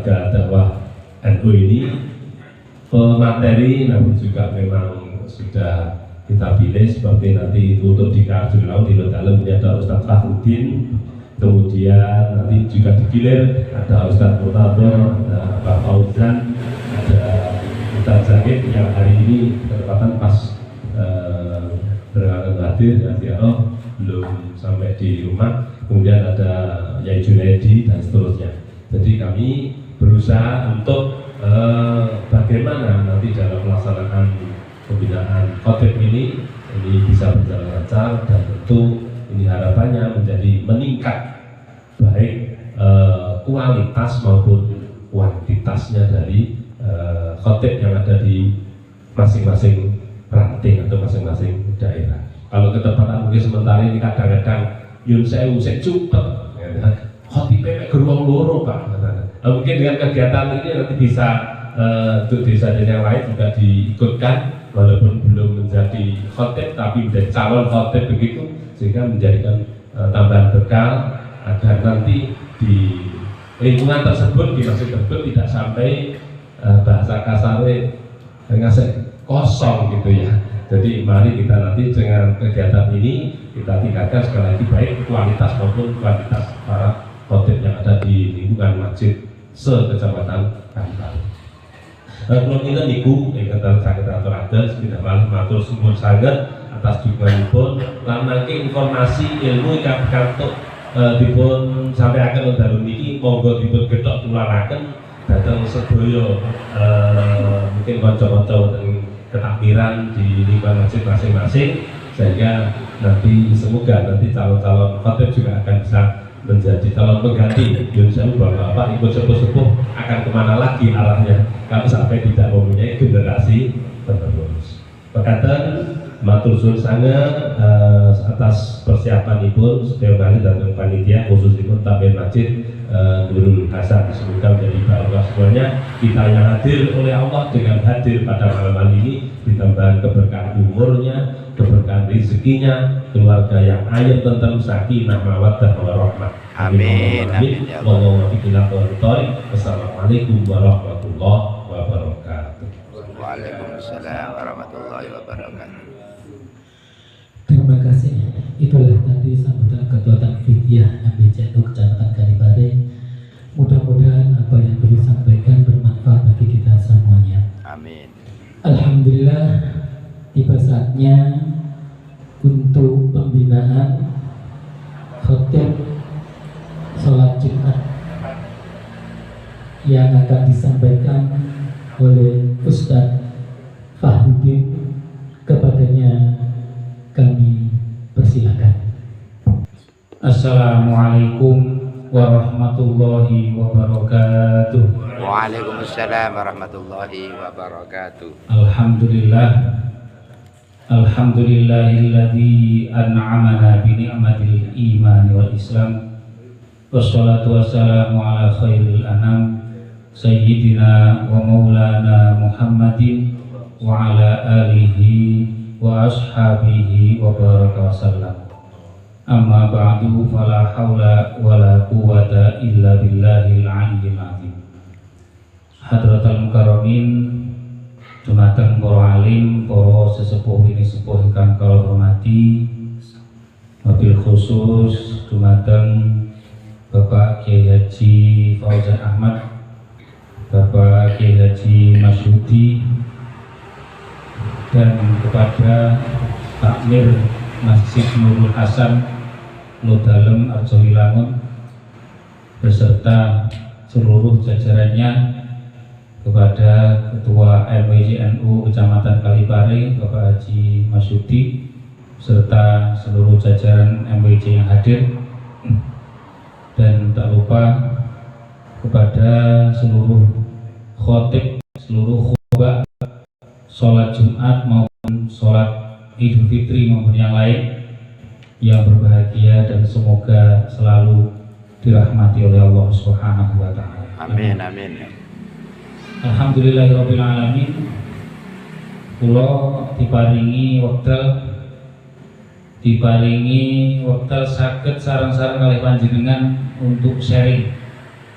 lembaga dakwah NU ini pemateri namun juga memang sudah kita pilih seperti nanti itu untuk di Karjulau di dalam ini ada Ustadz Fahrudin, kemudian nanti juga digilir ada Ustadz Murtadho, ada Pak Fauzan, ada Ustadz Zakir yang hari ini ketepatan pas berangkat hadir dan ziarah belum sampai di rumah, kemudian ada Yai Junaidi dan seterusnya. Jadi kami berusaha untuk bagaimana nanti dalam pelaksanaan pembinaan khotib ini bisa berjalan lancar dan tentu ini harapannya menjadi meningkat baik kualitas maupun kuantitasnya dari khotib yang ada di masing-masing ranting atau masing-masing daerah. Kalau ketepatan mungkin sementara ini kadang-kadang yun sewu cepet khotibnya geruang loro Pak. Mungkin dengan kegiatan ini nanti bisa untuk desa yang lain juga diikutkan walaupun belum menjadi khotib tapi menjadi calon khotib begitu, sehingga menjadikan tambahan bekal agar nanti di lingkungan tersebut, di masjid tersebut tidak sampai bahasa kasarnya ngasih kosong gitu ya. Jadi mari kita nanti dengan kegiatan ini kita tingkatkan sekali lagi baik kualitas maupun kuantitas para khotib yang ada di lingkungan masjid se-Kecamatan Kalibaru. Kalau kita niku yang kata sakit atau ada sudah matur suwun sangat atas dukunganipun lan mangke informasi ilmu ingkang pikantuk dipun sampaiaken dalu niki monggo dipun gethok tularaken dhateng sedaya mungkin kanca-kanca wonten ketakbiran di lingkungan masjid masing-masing, sehingga nanti semoga nanti calon-calon khotib juga akan bisa menjadi calon pengganti. Indonesia Bapak Ibu sepuh-sepuh akan kemana lagi arahnya kalau sampai tidak mempunyai generasi penerus. Pekatan matur suwun sangat atas persiapan ibu setiap kali datang panitia khususipun tabir masjid Nurul Hasan, semoga menjadi barokah semuanya. Kita yang hadir oleh Allah dengan hadir pada malam ini ditambah keberkahan umurnya, keberkahan rezekinya, keluarga yang ayat tentang sakinah mawaddah warahmah. Amin. Amin. Wassalamualaikum warahmatullahi wabarakatuh. Waalaikumsalam warahmatullahi wabarakatuh. Terima kasih. Itulah tadi sambutan Ketua Tanfidiyah MBCNU Kecamatan Kalibare. Mudah-mudahan apa yang beliau sampaikan bermanfaat bagi kita semuanya. Amin. Alhamdulillah, tiba saatnya untuk pembinaan khotib sholat Jumat yang akan disampaikan oleh Ustadz Fahrudin. Kepadanya kami persilakan. Assalamualaikum warahmatullahi wabarakatuh. Waalaikumsalam warahmatullahi wabarakatuh. Alhamdulillahilladzi an'amana bi ni'matil iman wal islam. Wassalatu wassalamu ala khairil anam sayyidina wa maulana Muhammadin wa ala alihi wa ashabihi wa baraka wasallam. Amma ba'du, fala hawla wala quwwata illa billahil aliyyil azim. Hadratul mukarramin, dumateng para alim, para sesepuh ini sepuh ingkang kula hormati, wabil khusus dumateng Bapak Kiai Haji Fauzan Ahmad, Bapak Kiai Haji Masyudi, dan kepada takmir Masjid Nurul Hasan Lodalem Arjowilangun beserta seluruh jajarannya, kepada Ketua MWJNU Kecamatan Kalibare Bapak Haji Masyudi serta seluruh jajaran MWJ yang hadir, dan tak lupa kepada seluruh khotib, seluruh khutbah sholat Jumat maupun sholat Idul Fitri maupun yang lain yang berbahagia dan semoga selalu dirahmati oleh Allah Subhanahu wa taala. Amin amin. Alhamdulillahirabbil alamin. Kula diparingi wekdal saged sareng-sareng kalih panjenengan untuk sharing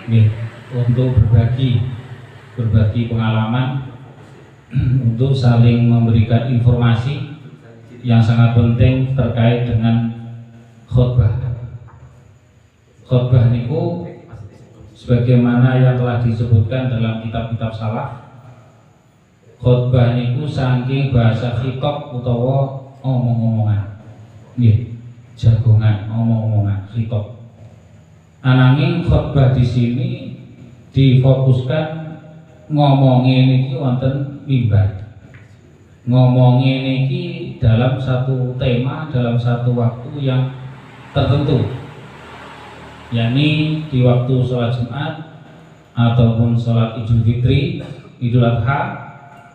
nggih untuk berbagi pengalaman untuk saling memberikan informasi yang sangat penting terkait dengan khutbah. Khutbah niku sebagaimana yang telah disebutkan dalam kitab-kitab salaf, khutbah niku saking bahasa khitab utawa omong-omongan. Nggih, jagongan, omong-omongan, khitab. Ananging khutbah di sini difokuskan ngomongin niki wonten mimbar. Ngomongin niki dalam satu tema, dalam satu waktu yang tertentu, yakni di waktu sholat Jumat ataupun sholat Idul Fitri, Idul Adha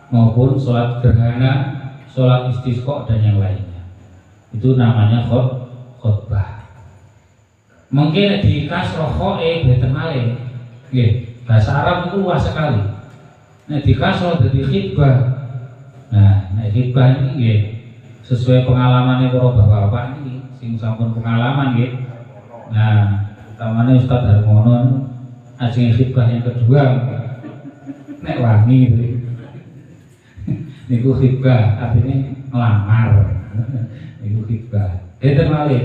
maupun sholat gerhana, sholat istisqa dan yang lainnya. Itu namanya khutbah. Mungkin di kasroh khoe beten malih. Nggih, bahasa Arab itu luas sekali. Nek di kasroh dadi khitbah. Nah, nek khitbah ini nggih sesuai pengalamannya para bapak-bapak ini sing sampun pengalaman nggih. Nah, utamanya Ustaz Harmono ajeng khitbah yang kedua nek wangi gitu. Niku khitbah artinya ngelamar. Niku khitbah. Beten malih.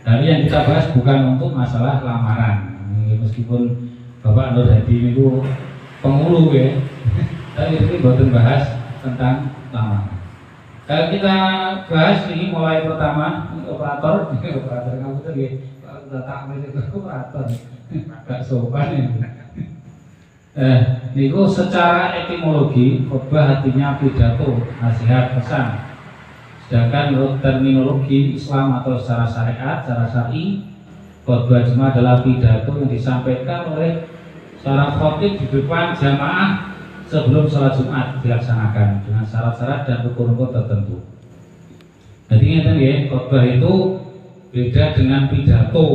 Tapi yang kita bahas bukan untuk masalah lamaran. Meskipun Bapak Nur Hadi itu pengulu ya, tapi ini bukan bahas tentang lamaran. Kalau kita bahas ini mulai pertama operator kamu tuh ya, udah tak operator, gak sopan ya. Niku secara etimologi khutbah artinya pidato, nasihat, pesan. Sedangkan menurut terminologi Islam atau secara syariat, secara syar'i, khutbah Jumat adalah pidato yang disampaikan oleh seorang khatib di depan jamaah sebelum sholat Jumat dilaksanakan dengan syarat-syarat dan rukun-rukun tertentu. Jadi ngeten nggih, khutbah itu beda dengan pidato.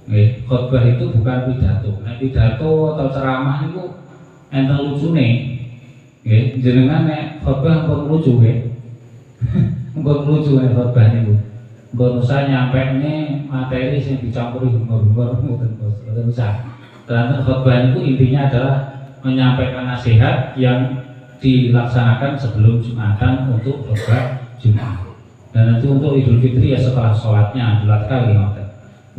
Nggih, khutbah itu bukan pidato. Nek pidato atau ceramah itu enten lucune. Nggih, jenengan nek khutbah pun lucu nggih. Mbok lucu nek khotbah niku. Mbok usah nyampekne materi sing dicampuri humor-humor mboten usah. Ternyata khotbah niku intinya adalah menyampaikan nasihat yang dilaksanakan sebelum Jumatan untuk khotbah Jumat. Dan nanti untuk Idul Fitri ya setelah sholatnya Idul Adha ngoten.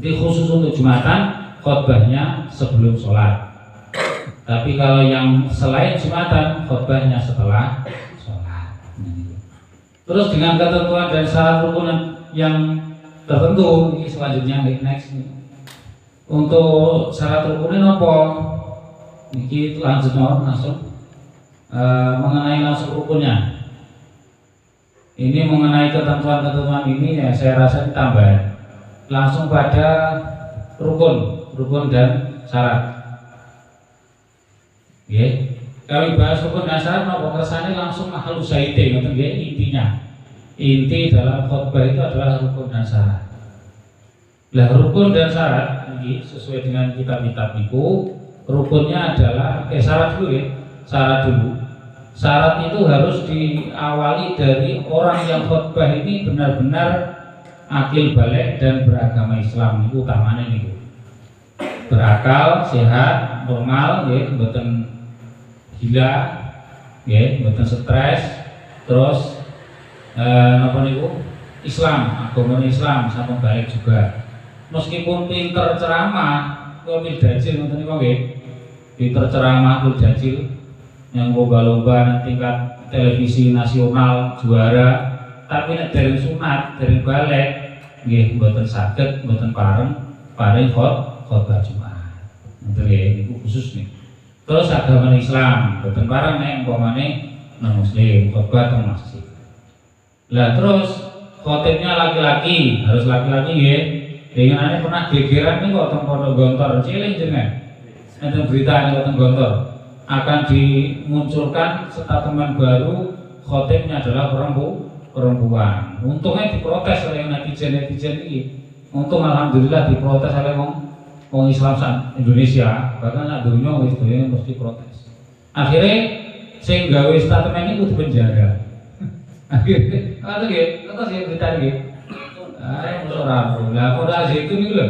Jadi khusus untuk Jumatan khotbahnya sebelum sholat. Tapi kalau yang selain Jumatan khotbahnya setelah sholat. Terus dengan ketentuan dan syarat rukun yang tertentu, ini selanjutnya next nih. Untuk syarat rukunnya apa? Ini lanjut langsung mengenai langsung rukunnya. Ini mengenai ketentuan-ketentuan ini ya saya rasa ditambah langsung pada rukun dan syarat. Oke. Kami bahas rukun dan syarat nopo kersane langsung halus saite ngoten nggih intinya. Inti dalam khutbah itu adalah rukun dan syarat. Lah rukun dan syarat ini sesuai dengan kitab-kitab niku, rukunnya adalah syarat dulu ya. Syarat dulu. Syarat itu harus diawali dari orang yang khutbah ini benar-benar akil balik dan beragama Islam itu utamanya niku. Berakal, sehat, normal nggih, mboten gila, ya, mboten stres, terus napa niku Islam, agama Islam sampai balik juga. Meskipun pinter ceramah, mil dajil ngoten niku nggih. Pinter ceramah mil dajil yang lomba-lomba nang tingkat televisi nasional juara, tapi nek dereng sunat, dereng balik nggih mboten saged, mboten paring khotbah Jumat. Ngoten nggih niku khusus nih. Terus agama Islam, boten parang nek umpamane non muslim khotbah teng masjid. Lah terus khotibnya laki-laki, harus laki-laki nggih. Dengan ane pernah gegeran nih kok teng Pondok Gontor cilik jenengan. Enten berita nih teng Gontor akan dimunculkan statement baru khotibnya adalah perempuan. Untungnya diprotes oleh netizen ini. Untung alhamdulillah diprotes oleh wong Islam Indonesia, bahkan nak dunia wis doyan mesti protes. Akhirnya sing gawe statement ini kudu penjara. Akhirnya kata nggih, kata sing berita nggih. Ora lah kode itu niku lho.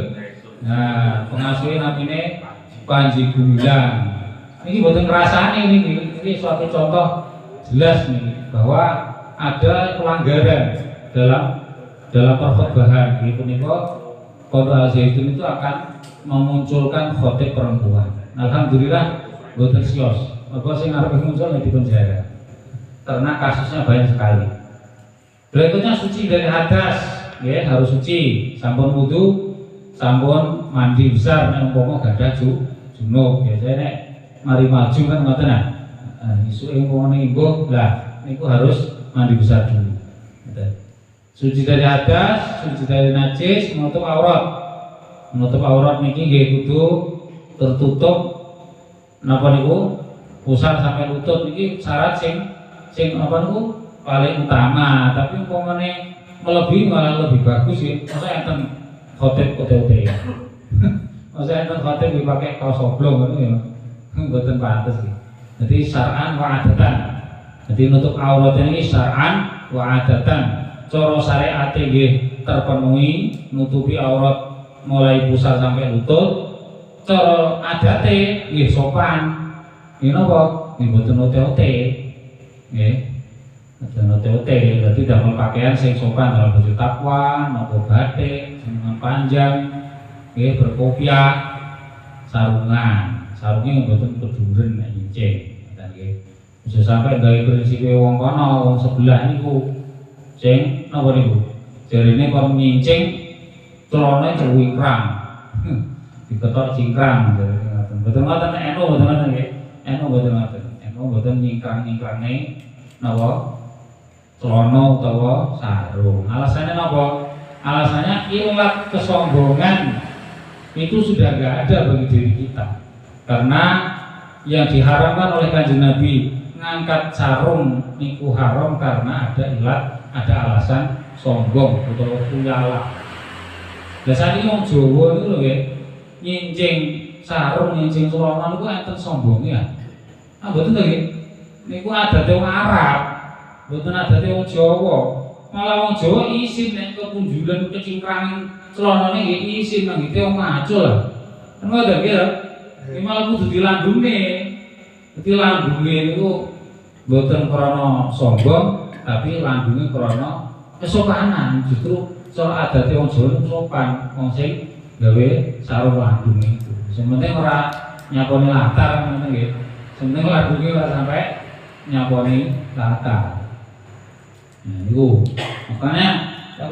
Nah, pengasuhe namine Panji Gumilang. Ini boten ngrasani ini suatu contoh jelas nih bahwa ada pelanggaran dalam perkhotbahan. Ini punika Pondok Al Zaitun itu akan memunculkan khotib perempuan. Alhamdulillah boten sios. Apa sing arep muncul di penjara. Karena kasusnya banyak sekali. Berikutnya suci dari hadas, ya harus suci. Sampun wudu, sampun mandi besar, nek umpama gadah junub. Biasanya nek mari maju kan ngoten nah. Isuke umpama imbuh lah niku harus mandi besar dulu. Suci dari hadas, suci dari najis, menutup aurat. Menutup aurat niki nggih kudu tertutup napa niku? Pusar sampai lutut niki syarat sing apa niku paling utama. Tapi umpamane melebihi malah lebih bagus ya. Masa enten khotib OTT ya. Masa enten khotib dipakai kaos oblong ngono ya. Mboten pantes iki. Jadi syar'an wa adatan. Jadi nutup aurat ini syar'an wa adatan. Cara syariat nggih terpenuhi nutupi aurat mulai pusar sampai lutut. Cara adate nggih sopan. Ini napa? Nggih mboten OTT. Nggih. Mboten OTT, berarti damel pakaian sing sopan dalam baju takwa, napa batik, lengan panjang, nggih berkopiah, sarungan. Sarungnya mboten keduren nek nyincing. Ngoten nggih. Bisa sampai gawe prinsipe wong kono, wong sebelah niku sing napa niku? Jarine kon nyincing celana cewingkrang. Diketok cingkrang jarine ngoten. Mboten ngoten eno mboten ngoten nggih. Eno mboten ngoten. Eno mboten nyingkrang-nyingkrange napa? Celana utawa sarung. Alasannya napa? Alasannya ilat kesombongan itu sudah enggak ada bagi diri kita. Karena yang diharamkan oleh Kanjeng Nabi ngangkat sarung niku haram karena ada ilat, ada alasan sombong utawa kuyala. Lah sakniki wong Jawa niku lho nggih, nyincing sarung, nyincing celana niku enten sombongnya. Ah mboten to nggih. Niku adate wong Arab, mboten adate wong Jawa. Malah wong Jawa isin nek kepunjulan kecingkrang celanane nggih isin nang ngite wong macul lah. Ngoten nggih lho. Iki malah kudu dilandungne. Dadi landunge niku mboten krana sombong, tapi landunge krana kesopanan. Justru cara adate wong Jawa niku sopan, wong sing gawe sarung landung niku. Sing penting ora nyaponi latar ngoten nggih. Sing penting landunge ora sampai nyaponi latar. Nah niku. Makanya nek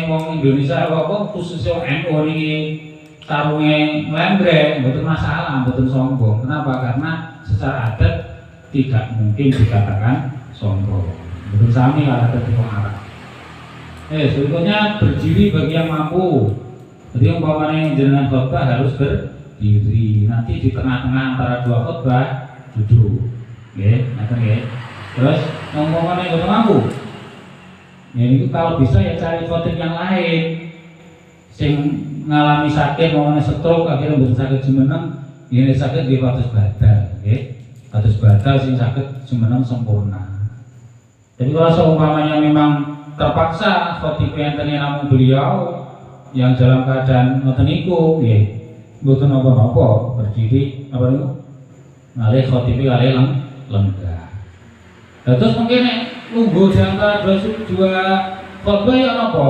wong Indonesia apa khususnya NU niki sarunge nglembrek mboten masalah, mboten sombong. Kenapa? Karena secara adat tidak mungkin dikatakan sombong. Mboten sami lah adat wong Arab. Sebetulnya berdiri bagi yang mampu. Jadi umpamanya jenengan khotbah harus berdiri. Nanti di tengah-tengah antara dua khotbah duduk. Nggih, ngoten nggih. Terus umpamanya mboten mampu. Ya itu kalau bisa ya cari khotib yang lain. Sing ngalami sakit, umpamanya stroke, akhirnya mboten sakit jumeneng, ini sakit di kados badal, nggih. Kados badal sing sakit jumeneng sempurna. Jadi kalau seumpamanya memang terpaksa khotib enten namung beliau yang dalam keadaan ngoten niku nggih mboten napa-napa berdiri apa niku ngalih khotib ngalih lenggah. Lah terus mungkin nek lungguh di antara dua khotbah ya napa?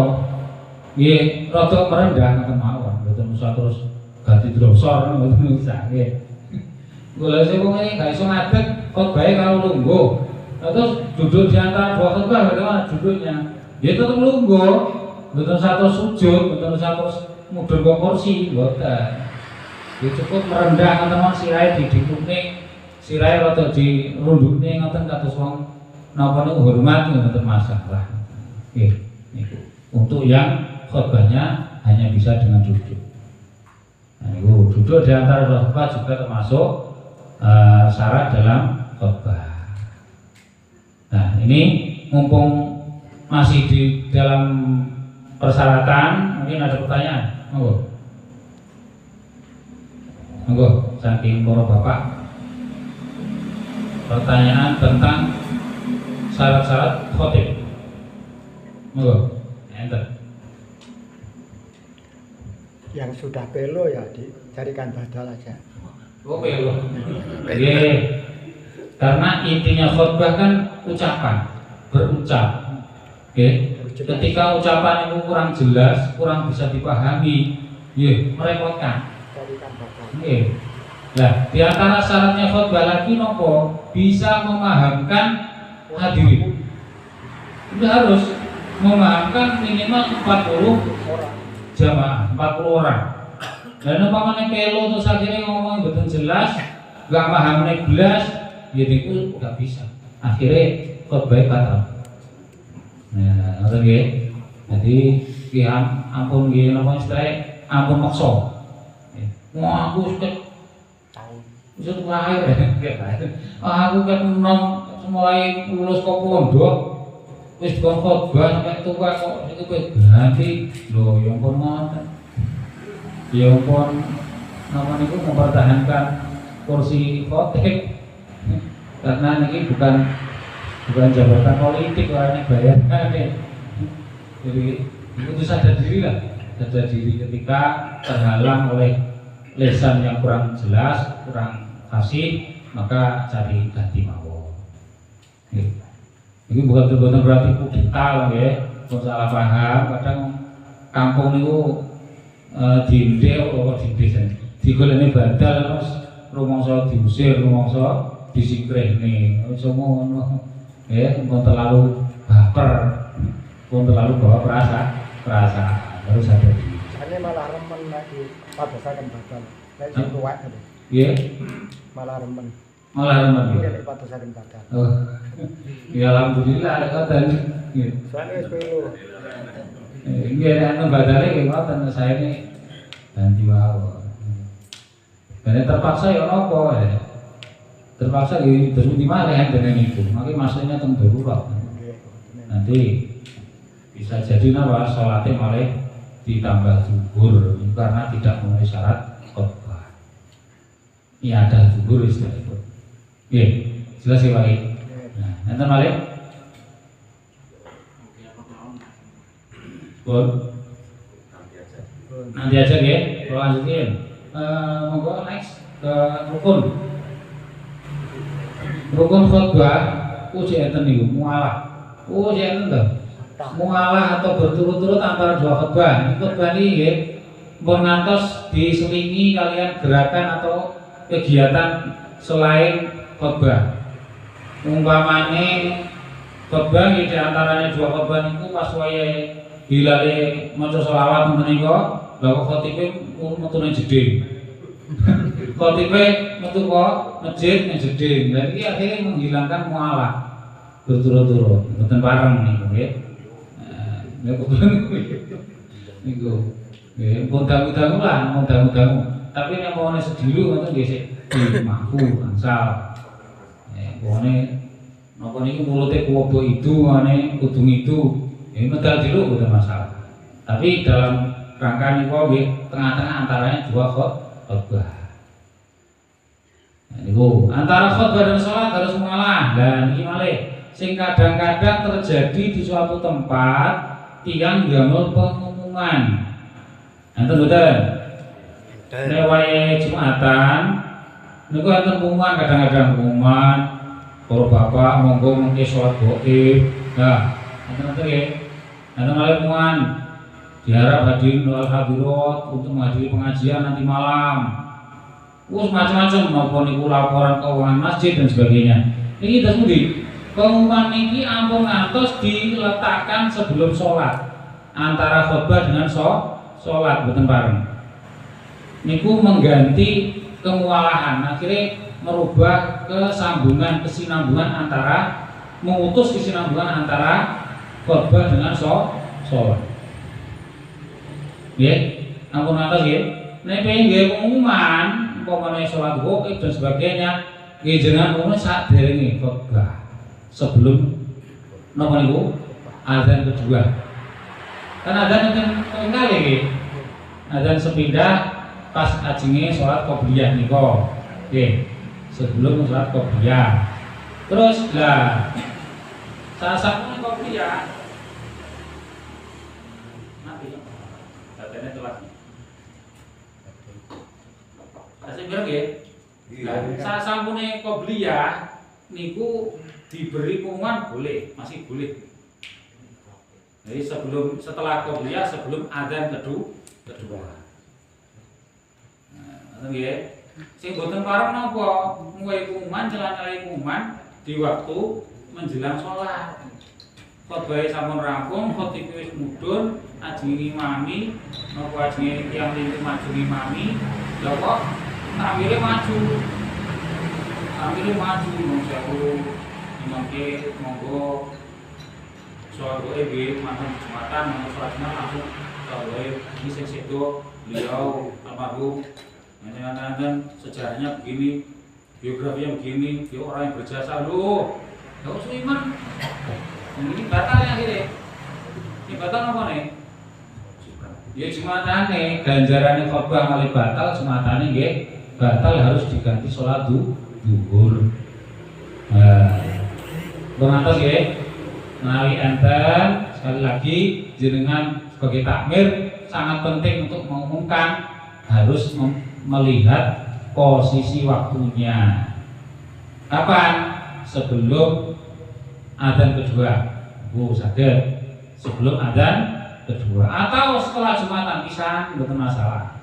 Nggih rada merendah ngoten mawon, mboten usah terus ganti drosor mboten usah nggih. Golek sing wong iki gak iso ngadeg khotbahe karo lungguh. Terus duduk di antara dua khotbah bagaimana duduknya? Ya tetap lungguh, betul satu sujud, betul satu mudun ke kursi, boten. Ya cukup merendah teman sirai didikune, sirai atau dirundukne ngoten kados wong napa niku hormat ngoten masalah. Nggih, niku. Untuk yang khotbahnya hanya bisa dengan duduk. Nah, niku duduk di antara khotbah juga termasuk syarat dalam khotbah. Nah, ini mumpung masih di dalam persyaratan, mungkin ada pertanyaan. Monggo, saking para bapak. Pertanyaan tentang syarat-syarat khotib. Monggo, enter. Yang sudah pelo ya dicarikan badal aja. Oke loh. Karena intinya khotbah kan ucapan, berucap. Oke. Ketika ucapan itu kurang jelas, kurang bisa dipahami, ya merepotkan. Oke. Nah, di antara syaratnya khotbah lagi nopo bisa memahamkan hadirin. Itu harus memahamkan minimal 40 jamaah, 40 orang. Dan umpamanya kelo terus akhirnya ngomong betul jelas, gak paham nek belas, ya itu gak bisa. Akhirnya khotbah batal. Nah, ngoten nggih. Jadi ki ampun nggih napa istilahnya ampun maksa. Wah, aku wis lahir. Aku kan mulai lulus kok pondok wis kon khotbah sampai tua kok iki kowe ganti lho ya ampun ngoten. Ya ampun nama niku mempertahankan kursi khotib karena niki bukan jabatan politik orangnya bayar. Jadi itu sadar diri lah, sadar diri ketika terhalang oleh lesan yang kurang jelas, kurang fasih, maka cari ganti mawon. Ini bukan berarti kudeta ya, kalau salah paham. Kadang kampung itu dindek atau dindek, digoleni badal terus rumangsa diusir, rumangsa disikrehne. Semua ya, pun terlalu baper, pun terlalu bawa perasaan harus ada diri. Ini malah remen lagi padosaken badal. Nek sing tuwek gitu. Iya. Malah remen. Ya. Nek padosaken badal. Oh. Ya alhamdulillah ada ngoten. Nggih. Soale wis pelu. Nggih nek badale nggih ngoten saya ini ganti mawon. Dan terpaksa ya napa ya. Terpaksa terus di malih dengan itu. Makanya maksudnya teng darurat. Nanti bisa jadi napa salate malih ditambah zuhur karena tidak memenuhi syarat khotbah. Ini ada zuhur istilah itu. Oke, jelas ya Pak. Nah, nanti malih. Nanti aja ya. Kalau lanjutin, monggo next ke rukun. Rukun khotbah, uji enten niku mualah. Uji enten to. Mualah atau berturut-turut antara dua khotbah. Khotbah ini nggih pun ngantos diselingi kalian gerakan atau kegiatan selain khotbah. Umpamane khotbah di antaranya dua khotbah niku pas wayahe hilale maca selawat menika, lha kok khotibe metune jeding. Khotibe metu kok masjid ning jeding. Lah iki akhirnya menghilangkan mualah berturut-turut, mboten bareng niku nggih. Nek niku nggih dangu-dangu lah, dangu-dangu. Tapi nek mawone sedilu ngoten nggih sik mampu angsal. Pokoknya napa niki mulute kuwobo itu, ane kudung itu, ya medal dulu udah masalah. Tapi dalam rangka niku nggih tengah-tengah antaranya dua khotbah. Nah, niku antara khotbah dan salat harus mengalah. Dan iki malih sing kadang-kadang terjadi di suatu tempat tiang damel pengumuman. Enten mboten? Nek wayahe Jumatan niku enten pengumuman, kadang-kadang pengumuman para bapak monggo mengke salat gaib. Nah, enten nggih. Enten malih pengumuman diharap hadirin wal hadirat untuk menghadiri pengajian nanti malam. Macam-macam napa niku laporan keuangan masjid dan sebagainya. Ini terus pundi? Pengumuman ini ampun ngantos diletakkan sebelum sholat antara khotbah dengan sholat boten bareng. Niku mengganti kemualahan, akhirnya merubah kesinambungan antara memutus kesinambungan antara khotbah dengan sholat. Ya, ampun ngantos ya. Nek pengen nggih pengumuman umpamane sholat gaib dan sebagainya, nggih jenengan umumnya saderenge khotbah. Sebelum napa niku azan kedua. Kan azan ping kali nggih. Azan sepindah pas ajenge salat qobliyah nika. Nggih. Sebelum salat qobliyah. Terus lah saat qobliyah mati. Datane telat. Asing berapa nggih? Nah, saat sampune qobliyah niku diberi pengumuman boleh, masih boleh. Jadi setelah qobliyah sebelum adzan kedua. Nah, nggih. Sing boten pareng napa? Mulai pengumuman celah-celah pengumuman di waktu menjelang sholat. Khotbah sampun rampung, khotib wis mudhun, ajeng ngimami, napa ajeng tiyang lintu maju ngimami, lha kok tampile maju. Tampile maju mung sewu imamke monggo sholat wae nggih mantan Jumatan, monggo sholat Jumat langsung sholat wae iki sing sedo beliau almarhum. Nanti sejarahnya begini, biografinya begini, dia orang yang berjasa loh. Gak usah iman. Ini batal ya akhirnya. Ini batal apa nih? Ya Jumatane, ganjarannya khotbah kali batal, Jumatane nggih batal harus diganti sholat zuhur. Pengantos nggih. Menawi enten sekali lagi jenengan sebagai takmir sangat penting untuk mengumumkan harus melihat posisi waktunya. Kapan? Sebelum adzan kedua. Saged sebelum adzan kedua atau setelah Jumatan pisan mboten masalah.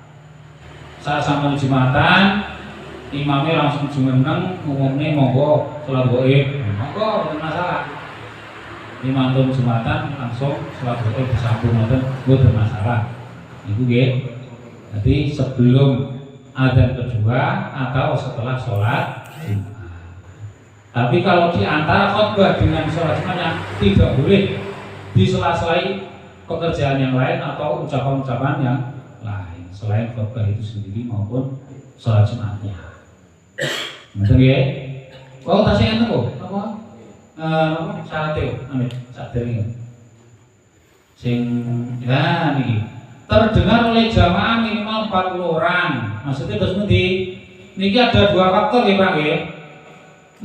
Saat sampai Jumatan imamnya langsung jumeneng ngumumne monggo salat gaib. Monggo mboten masalah. Imam Jumatan langsung salat gaib disambung mboten masalah. Iku nggih. Jadi sebelum adzan kedua atau setelah sholat Jumat. Tapi kalau di antara khotbah dengan sholat Jumatnya tidak boleh disela-selai pekerjaan yang lain atau ucapan-ucapan yang lain selain khotbah itu sendiri maupun sholat Jumatnya. Betul ya? Oh tasnya enten kok? Apa? Syaratnya, amit syaratnya. Sing ya nih. Terdengar oleh jamaah minimal 40 orang. Maksudnya terus nanti niki ada dua faktor ya Pak ya.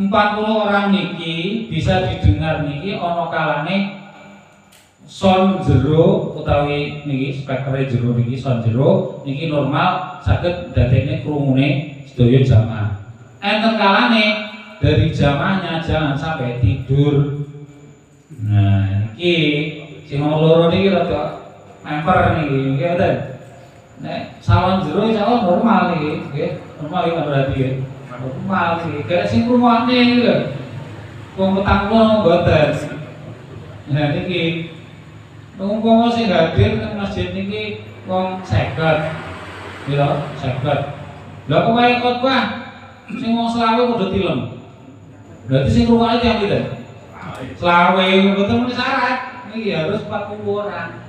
40 orang niki bisa didengar niki ono kalane sound jero utawi niki speaker jero niki sound jero niki normal saged dadekne krungune sedaya jamaah. Enten kalane dari jamaahnya jangan sampai tidur. Nah niki sing nomor loro niki rada memper nih, gitu. Nek salon jero salon normal nih, gitu. Normal ini berarti ya. Normal nih, kayak sing rumahnya gitu. Wong petang pun boten. Nah niki, umpama sing hadir teng masjid niki wong 50, gitu, 50. Lah kok wae khotbah sing wong 20 kudu tilem. Berarti sing rumahnya yang gitu. 20 boten muni syarat, niki harus 40 orang.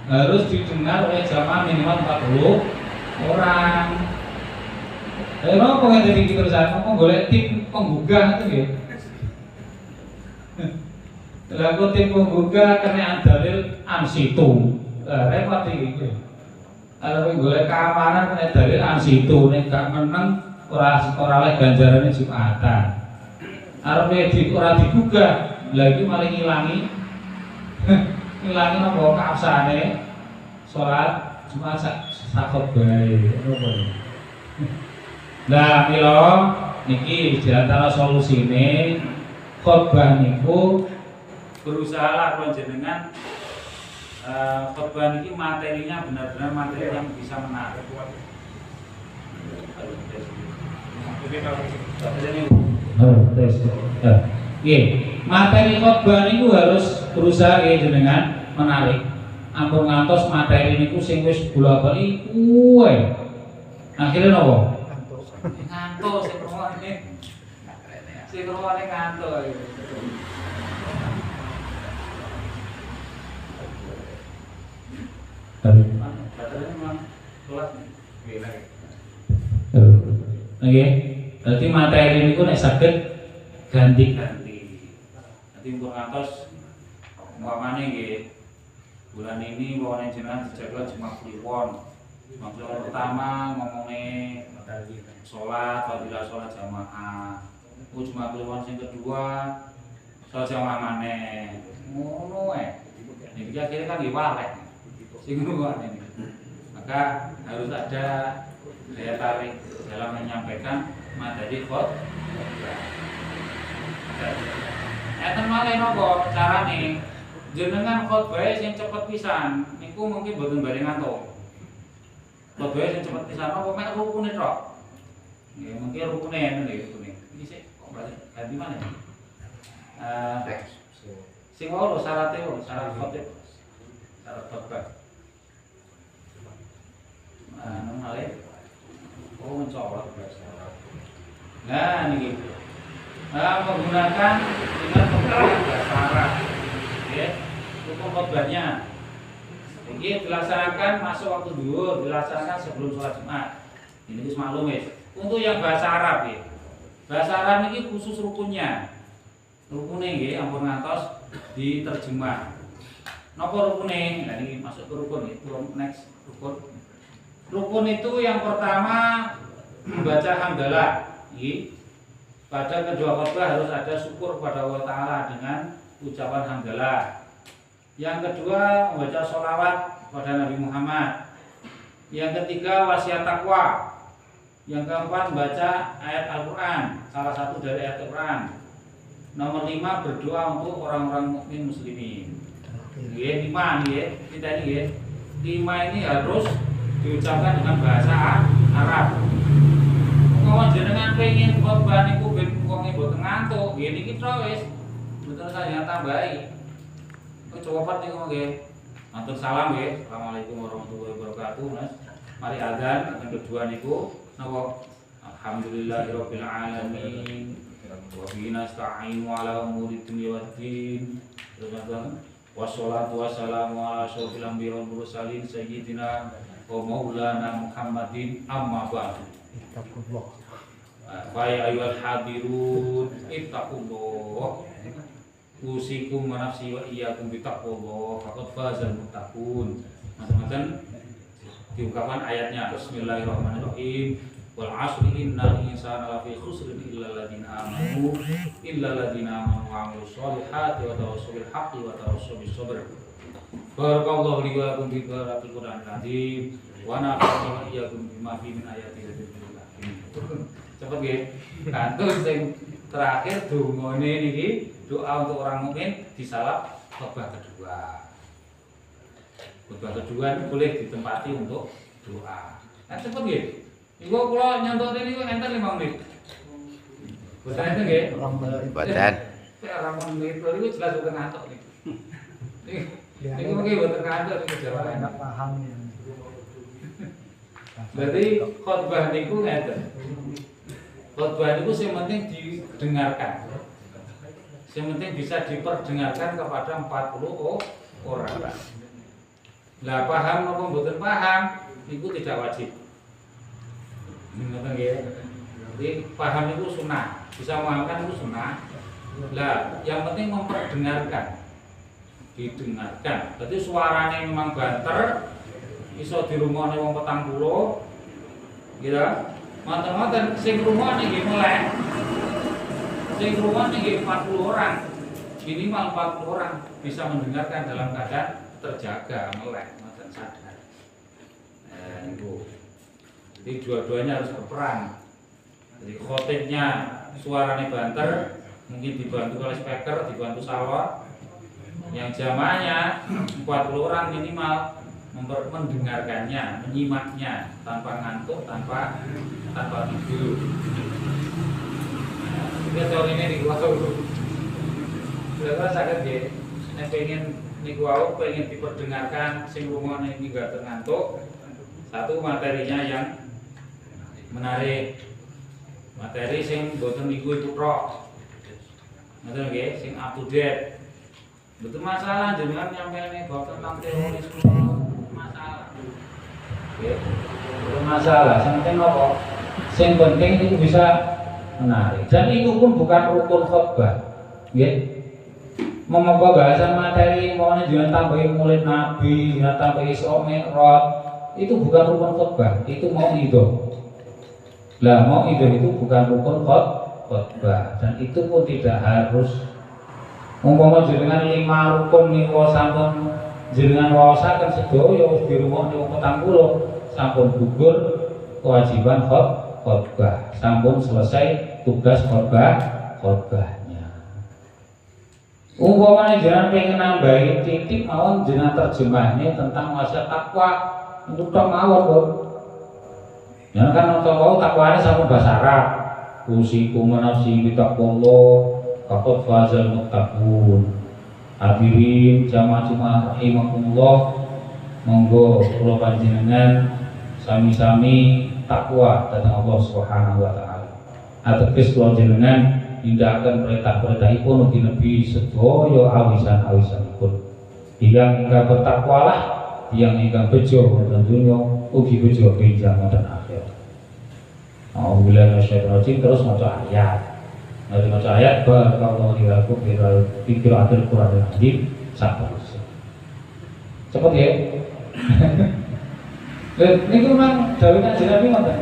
Harus didengar oleh jamaah minimal 40 orang. Kenapa nggak jadi kita sana? Mau golek tim penggugah itu ya? Lalu tim penggugah kena dalil ansitu, repot ini. Kalau golek keamanan kena dalil ansitu, nih gak menang orang ganjarannya Jumatan. Arep ora digugah, lagi malah ngilangi apa keabsahane sholat cuma sakot bae ngono. Nah, mila niki di antara solusine khotbah niku berusaha lah jenengan khotbah niki materinya benar-benar materi yang bisa menarik. Materi khotbah niku harus berusaha jenengan menarik. Ampun ngantos materi niku sing wis bola-bali kuwe. Akhirnya napa? Ngantuk sing ruwane. Sing ruwane ngantuk. Oke, berarti materi niku nek saged ganti-ganti. Nanti untuk ngantos umpamane nggih bulan ini pokoknya jenengan dijadwal Jumat Kliwon. Jumat Kliwon pertama ngomongnya sholat, fadilah sholat jamaah. Jumat Kliwon yang kedua sholat jamaah maneh. Ngono Ini akhirnya kan diwalek. Sing ngono ini. Maka harus ada daya tarik dalam menyampaikan materi khotbah. Enten malih napa carane jenengan khotbah sing cepet pisan niku mungkin boten bareng ngantuk. Khotbah sing cepet pisan napa mek rukune tok. Nggih, mungkin rukune nggih rukune. Iki sik kok ganti mana? Sing wae syaratnya syarat khotbah. Syarat khotbah. Malih. Oh, mencolot syarat. Nah, niki. Menggunakan dengan menggunakan bahasa Arab. Ya, hukum khotbahnya. Ini dilaksanakan masuk waktu zuhur, dilaksanakan sebelum sholat Jumat. Ini harus maklum ya. Untuk yang bahasa Arab ya. Bahasa Arab ini khusus rukunnya. Rukunnya ya, ampun ngantos diterjemah. Napa rukunnya? Nah, ini masuk ke rukun ya. Next rukun. Rukun itu yang pertama membaca hamdalah. Pada kedua khotbah harus ada syukur kepada Allah Ta'ala dengan ucapan hamdalah. Yang kedua membaca sholawat kepada Nabi Muhammad. Yang ketiga wasiat takwa. Yang keempat membaca ayat Al-Quran, salah satu dari ayat Al-Quran. Nomor 5 berdoa untuk orang-orang mukmin muslimin. Lima nih, kita ini 5 ini harus diucapkan dengan bahasa Arab. Kalau jenengan pengen khotbah niku ben wong e mboten ngantuk, nggih niki wis mboten saya tambahi. Kok coba niku nggih. Matur salam nggih. Assalamualaikum warahmatullahi wabarakatuh, Mas. Mari azan yang kedua niku napa? Alhamdulillahirabbil alamin. Wa bihi nasta'inu ala umuri dunya waddin. Wassalatu wassalamu ala asyrofil anbiya'i wal mursalin sayyidina wa maulana Muhammadin amma ba'du. Fa ya ayyuhal hadirun ittaqullah. Usikum wa nafsi wa iyyakum bittaqwallah faqad fazal muttaqun. Macam-macam diungkapkan ayatnya. Bismillahirrahmanirrahim. Wal 'asri innal insana lafi khusrin illa alladziina amanu wa 'amilus sholihati wa tawassaw bil haqqi wa tawassaw bis sabr. Barakallahu li wa lakum bi qiraatil Qur'anil azim wa nafa'ani wa iyyakum bima fihi min ayatin cepet nggih. Kantos sing terakhir dungane niki doa untuk orang mukmin di salat khotbah kedua. Khotbah kedua ini boleh ditempati untuk doa. Nah cepet nggih. Iku kula nyontok niku enten 5 menit. Boten enten nggih? Boten. Orang menit itu jelas bukan ngantuk nih. Niku mungkin boten ngantuk niku jawaban enak paham ya. Berarti khotbah niku ngeten. Khotbah niku sing penting didengarkan. Sing penting bisa diperdengarkan kepada 40 orang. Lah paham apa mboten paham niku tidak wajib. Ngoten nggih. Jadi paham niku sunah, bisa memahamkan niku sunah. Lah yang penting memperdengarkan. Didengarkan. Berarti suaranya memang banter, iso dirungokne wong 40. Gitu. Manten-manten sing ngrungokne nggih melek. Sing ngrungokne nggih 40 orang. Minimal 40 orang bisa mendengarkan dalam keadaan terjaga, melek, manten sadar. Ibu. Jadi dua-duanya harus berperan. Jadi khotibnya suaranya banter, mungkin dibantu oleh speaker, dibantu salwa. Yang jamaahnya 40 orang minimal mendengarkannya, menyimaknya tanpa ngantuk, tanpa tidur. Kita sore ini di kelas sakit ya. Nek pengen niku wau pengen diperdengarkan sing rumane iki gak ngantuk. Satu materinya yang menarik. Materi sing boten niku itu tok. Ngoten nggih, sing up to date. Betul masalah jenengan nyampaikan bab tentang terorisme masalah. Oke. Betul masalah, sing penting apa? Sing penting itu bisa menarik. Dan itu pun bukan rukun khotbah. Nggih. Membawa bahasan materi mau jangan tambahin murid Nabi, jangan tambahin Isra Mi'raj. Itu bukan rukun khotbah, itu mau itu. Lah mau itu bukan rukun khotbah dan itu pun tidak harus. Umpama jenengan 5 rukun niku sampun jenengan waosaken sedaya wis dirungokne wong 40 sampun gugur kewajiban khotbah, sampun selesai tugas khotbahnya. Umpamanya jenengan pengen nambahi titik mawon jenengan terjemahnya tentang wasiat takwa itu tok mawon kok. Jangan kan nonton mau takwanya sampun bahasa Arab. Usikum nafsi bitaqwallah faqad fazal muttaqun. Hadirin jamaah rahimakumullah, monggo kula panjenengan sami-sami takwa dhateng Allah Subhanahu wa taala. Ateges kula jenengan nindakaken perintah-perintahipun ugi nebi sedaya awisan-awisanipun. Ingkang bertakwalah, ingkang bejo wonten donya ugi bejo benjang wonten akhirat. Alhamdulillah minasyaitonir terus maca ayat. Mari maca ayat barakallahu lakum fi qiraatil Qur'anil Hakim sabar. Cepet ya. Niku memang dawuh Kanjeng Nabi ngoten.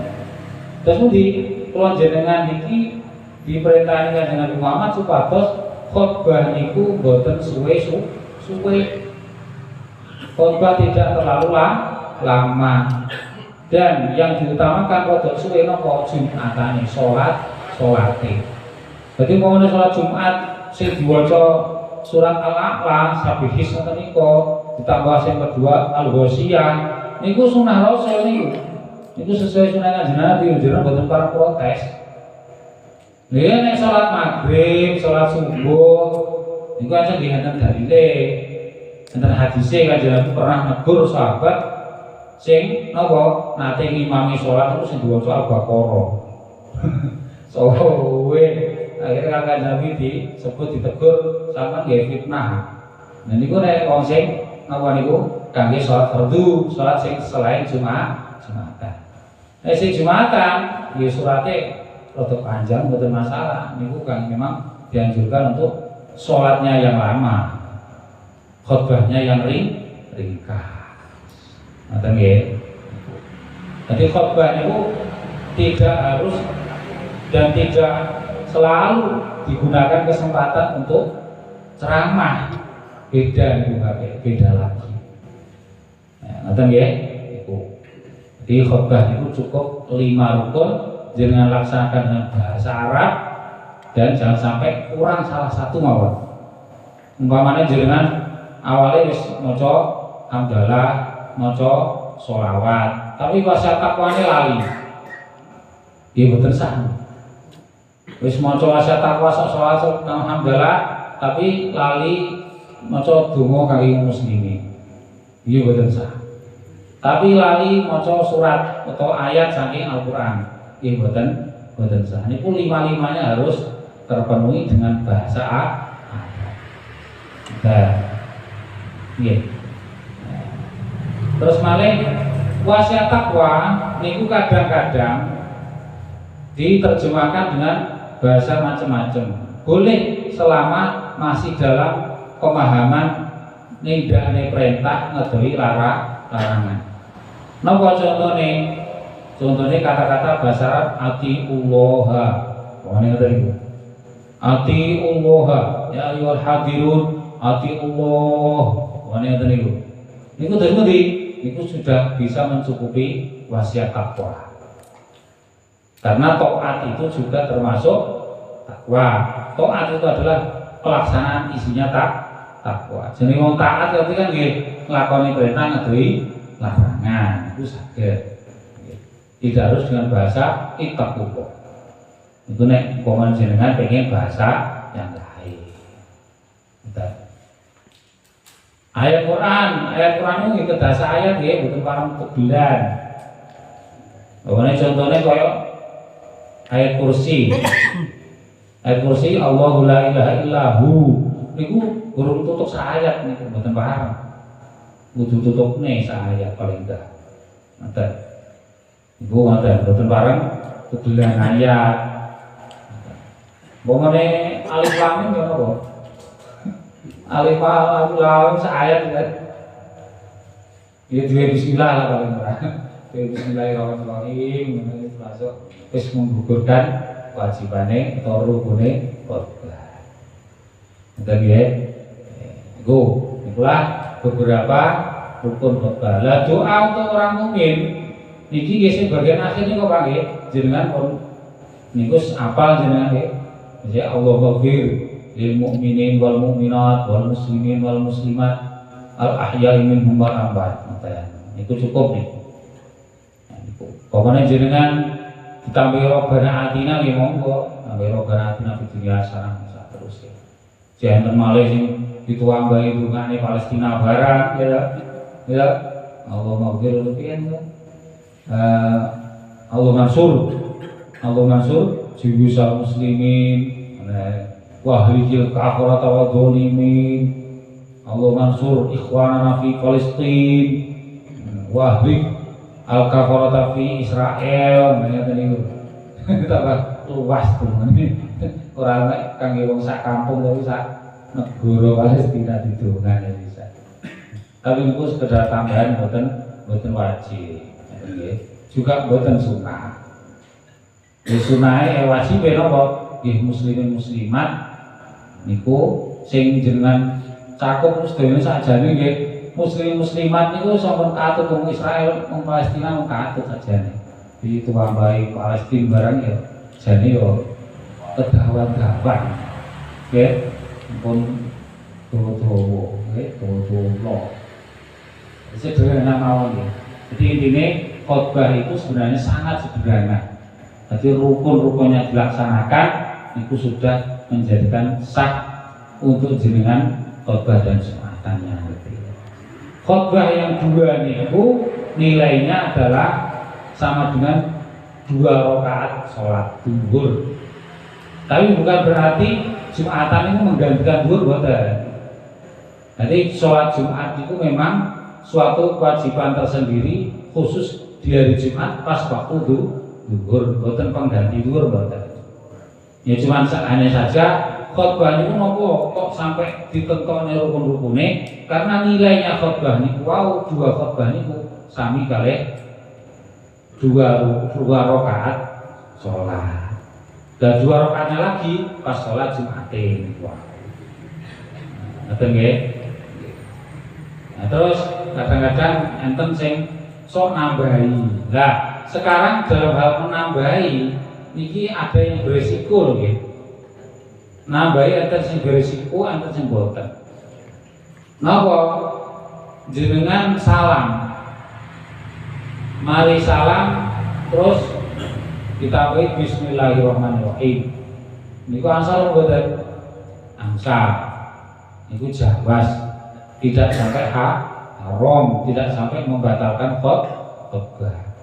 Terus di kula jenengan iki diperintahkan Kanjeng Nabi Muhammad supados khotbah niku boten suwe. Khotbah tidak terlalu lama. Dan yang diutamakan rada suwe napa Jumatane salate. Jadi mau sholat Jumat sing diwaca surat Al-A'la sabihis ngoten niku ditambah sing kedua Al-Ghasyiyah niku sunah Rasul niku sesuai sunah Kanjeng Nabi jenengan boten para protes. Nek sholat maghrib, sholat subuh niku aja dihanten dalile. Enten hadise Kanjeng Nabi pernah negur sahabat sing napa nate ngimami sholat itu sing diwaca Al-Baqarah. Sowe akhirnya Kanjeng Nabi disebut ditegur sampean nggih fitnah. Nah niku nek wong sing napa niku kangge sholat fardu, sholat sing selain Jumatan. Nek sing Jumatan ya surate rada panjang mboten masalah. Niku kan memang dianjurkan untuk sholatnya yang lama. Khotbahnya yang ringkas. Ngoten nggih. Jadi khotbah niku tidak harus dan tidak selalu digunakan kesempatan untuk ceramah. Beda niku beda lagi. Ngoten nggih. Jadi khotbah niku cukup 5 rukun dengan laksanakan dengan bahasa Arab dan jangan sampai kurang salah satu mawon. Umpamanya jenengan awalnya wis maca hamdalah, maca sholawat, tapi wasiat takwane lali. Nggih boten sah. Wis maca wasiat takwa sholawat hamdalah, tapi lali maca donga kangge muslimin. Nggih boten sah. Tapi lali maca surat atau ayat saking Al-Qur'an. Nggih boten sah. Niku 5-5-nya harus terpenuhi dengan bahasa Arab. Nggih. Terus malih wasiat takwa niku kadang-kadang diterjemahkan dengan bahasa macam-macam. Boleh selama masih dalam pemahaman nindakane perintah ngedohi larangan. Napa contohnya? Contohnya kata-kata bahasa Arab atiullaha. Pokoknya ngoten niku. Atiullaha ya ayyuhal hadirun atiullah. Pokoknya ngoten niku. Niku tadi niku sudah bisa mencukupi wasiat takwa. Karena taat itu juga termasuk takwa. Taat itu adalah pelaksanaan isinya takwa. Jadi wong taat berarti kan nggih nglakoni perintah ngedohi larangan. Itu saged. Tidak harus dengan bahasa ittaqullah. Itu nek umpama jenengan pengen bahasa yang lain. Ayat Quran itu kedasa ayat nggih boten parang tegelan. Pokoknya contohnya kaya ayat kursi. Ayat kursi Allahu la ilaha illahu niku urung tutup saayat niku boten paham. Kudu tutupne saayat paling enggak. Ngoten. Ibu ngoten boten parang tegelan ayat. Pokoknya alif lam niku napa? Alif lam saayat kan. Ya dua bismillah lah paling ora. Bismillahirrahmanirrahim masuk wis menggugurkan wajibane atau rukune khotbah. Ngoten nggih. Itulah beberapa rukun khotbah. Lah doa untuk orang mukmin niki nggih sing bagian akhir niku Pak nggih, jenengan pun niku apal jenengan nggih. Ya Allah ghafir lil mu'minin wal mu'minat wal muslimin wal muslimat al ahya'i minhum wal amwat. Niku cukup nih. Pokoknya jenengan ditambah robbana atina nggih monggo, tambah robbana atina fid dunya hasanah terus ya. Jangan malih sing dituambahi dungane Palestina barang ya. Allah maghfir pian ya. Allah mansur jibusal muslimin wahrijil kafarat wa dzalimin. Allah mansur ikhwanana fi Palestin wahrij al kafarata fi Israel. Ngene niku tambah luas tuh ora nek kangge wong sak kampung tapi sak negara Palestina didongane bisa. Tapi niku sekedar tambahan boten wajib. Juga boten sunah. Sunahe wajib napa? Nggih muslimin muslimat niku sing jenengan cakup sedaya sakjane nggih muslim muslimat niku sampun katut wong Israel wong Palestina wong katut sakjane. Ditambahi Palestina barang ya jane yo kedawan-dawan. Nggih pun dawa-dawa nggih dawa-dawa. Sederhana mawon nggih. Jadi intinya khotbah itu sebenarnya sangat sederhana. Jadi rukun-rukunnya dilaksanakan itu sudah menjadikan sah untuk jenengan khotbah dan jumaatannya. Khotbah yang dua niku nilainya adalah sama dengan 2 rakaat sholat zuhur. Tapi bukan berarti jumatan itu menggantikan zuhur, boten. Jadi sholat Jumat itu memang suatu kewajiban tersendiri khusus di hari Jumat pas waktu zuhur, boten pengganti zuhur boten. Ya cuma hanya saja khotbah niku nopo kok sampai ditentokne rukun-rukune karena nilainya khotbah niku wow 2 khotbah niku sami kalih 2 rakaat sholat. Dan 2 rakaatnya lagi pas sholat Jumatin niku. Ngoten nggih. Nah, terus kadang-kadang enten sing sok nambahi. Nah, sekarang dalam hal menambahi niki ada yang beresiko loh nggih. Nambahi enten sing beresiko, enten sing boten. Napa jenengan salam. Mari salam terus ditambahi bismillahirrahmanirrahim. Niku ansal boten? Ansal. Niku jawas. Tidak sampai haram, tidak sampai membatalkan khotbah.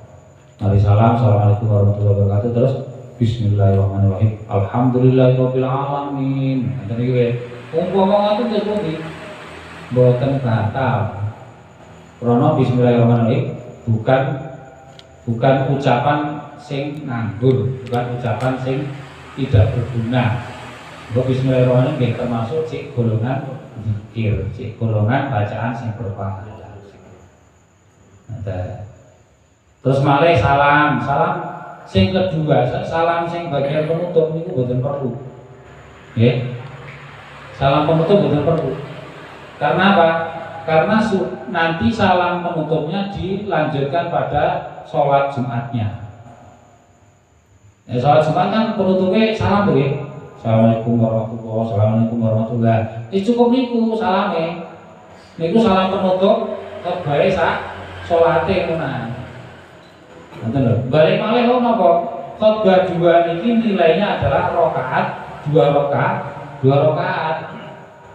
Mari salam, assalamualaikum warahmatullahi wabarakatuh. Terus bismillahirrahmanirrahim. Alhamdulillahirabbil alamin. Ngoten iki. Umpama ngoten terus pundi? Mboten batal. Krana bismillahirrahmanirrahim bukan ucapan sing nganggur, bukan ucapan sing tidak berguna. Bismillahirrahmanirrahim nggih termasuk cek golongan zikir, cek golongan bacaan sing berpahala. Terus malih salam sing kedua, salam sing bagian penutup niku boten perlu. Nggih. Salam penutup boten perlu. Karena apa? Karena nanti salam penutupnya dilanjutkan pada sholat Jumatnya. Ya, sholat Jumat kan penutupnya salam tuh ya. Assalamualaikum warahmatullahi wabarakatuh. Assalamualaikum warahmatullahi wabarakatuh. Cukup niku salame. Niku salam penutup bae sak salate ngono. Ngoten lho. Balik malih napa? Khotbah 2 niki nilainya adalah rakaat, 2 rakaat.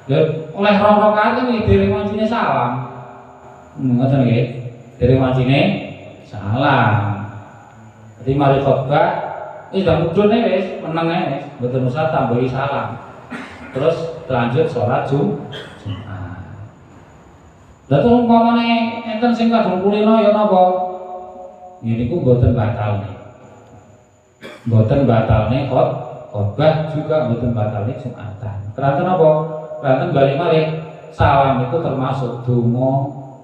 Ya oleh rakaat iki dereng wancine salam. Ngoten nggih. Dereng wancine salam. Jadi mari khotbah dah mudun wis, meneng wis, mboten usah tambahi salam. Terus lanjut sholat Jumat. Lah terus umpamane enten sing kadung kulino ya napa? Niku mboten batalne. Mboten batalne khotbah juga mboten batalne Jumatan. Keranten napa? Keranten bali malih salam itu termasuk donga,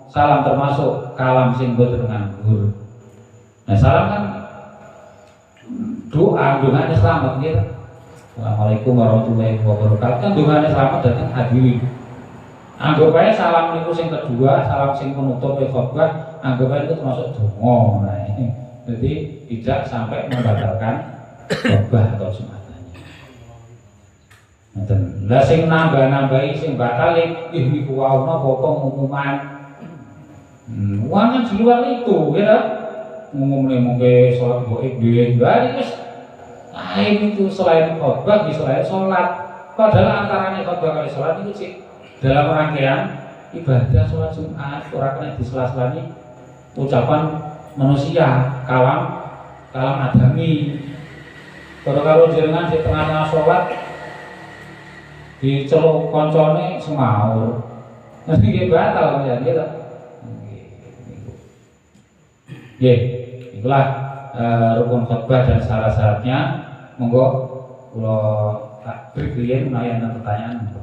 salam termasuk kalam sing mboten nganggur. Nah salam kan doanya selamat gitu. Assalamualaikum warahmatullahi wabarakatuh. Kan doanya selamat datang hadirin. Anggap aja salam niku sing kedua, salam sing penutup khotbah, anggapan itu termasuk dongo. Nah, ini jadi tidak sampai membatalkan khotbah atau jumatannya. Lah sing nambah-nambahi sing batal niku wae napa pengumuman. Uang di luar itu, ya. Ngomongnya mungkin sholat goib di baris lain itu selain khotbah, selain sholat. Padahal antaranya khotbah kali sholat itu sih dalam rangkaian ibadah sholat Jumat. Orang kena disela-selani ucapan manusia, kalam adami. Kalau jenengan di tengah-tengah sholat diceluk koncone semaur, nanti dia batal ya gitu. Ya, itulah rukun khotbah dan syarat-syaratnya. Monggo kula tak beri pertanyaan.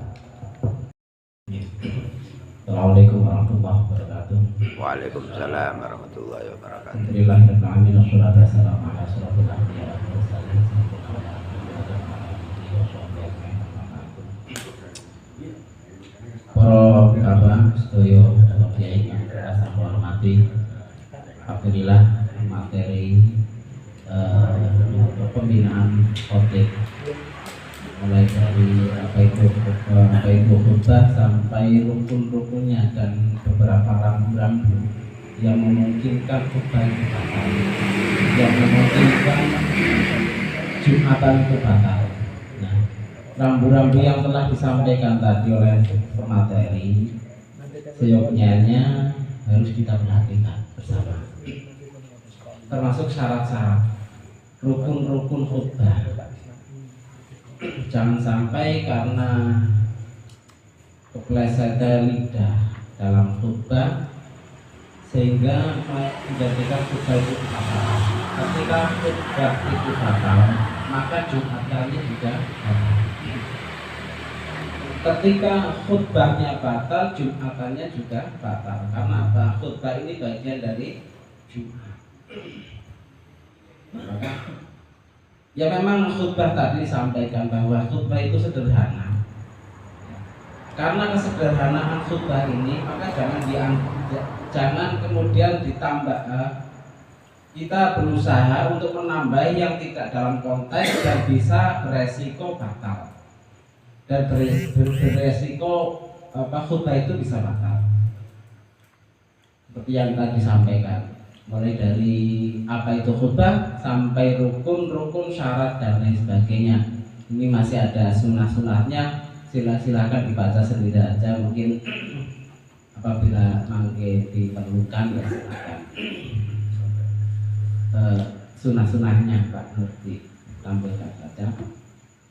Assalamualaikum warahmatullahi wabarakatuh. Waalaikumsalam warahmatullahi wabarakatuh. Alhamdulillahirabbil alamin wassalatu wassalamu ala asyrofil anbiya'i wal mursalin. Para abah sedaya Bapak Kyai yang saya hormati, alhamdulillah materi pembinaan khotib mulai dari apa itu khutbah sampai rukun-rukunnya dan beberapa rambu-rambu yang memungkinkan khutbah itu batal, yang memungkinkan jumatan itu batal. Nah, rambu-rambu yang telah disampaikan tadi oleh pemateri seyogyanya harus kita perhatikan bersama, termasuk syarat-syarat rukun-rukun khutbah. Jangan sampai karena keplesetan lidah dalam khutbah sehingga menjadikan khutbah itu batal. Ketika khutbah itu batal, maka jumatannya juga batal. Ketika khutbahnya batal, jumatannya juga batal. Karena apa? Khutbah ini bagian dari Jumat. Maka ya memang khutbah tadi disampaikan bahwa khutbah itu sederhana. Karena kesederhanaan khutbah ini, maka jangan kemudian ditambah. Kita berusaha untuk menambah yang tidak dalam konteks dan bisa beresiko batal dan beresiko khutbah itu bisa batal. Seperti yang tadi disampaikan, mulai dari apa itu khutbah sampai rukun, syarat dan lain sebagainya. Ini masih ada sunnah-sunnahnya. Silakan dibaca sendiri aja. Mungkin apabila mangke diperlukan ya silakan. Sunnah-sunnahnya Pak Nur ditampilkan saja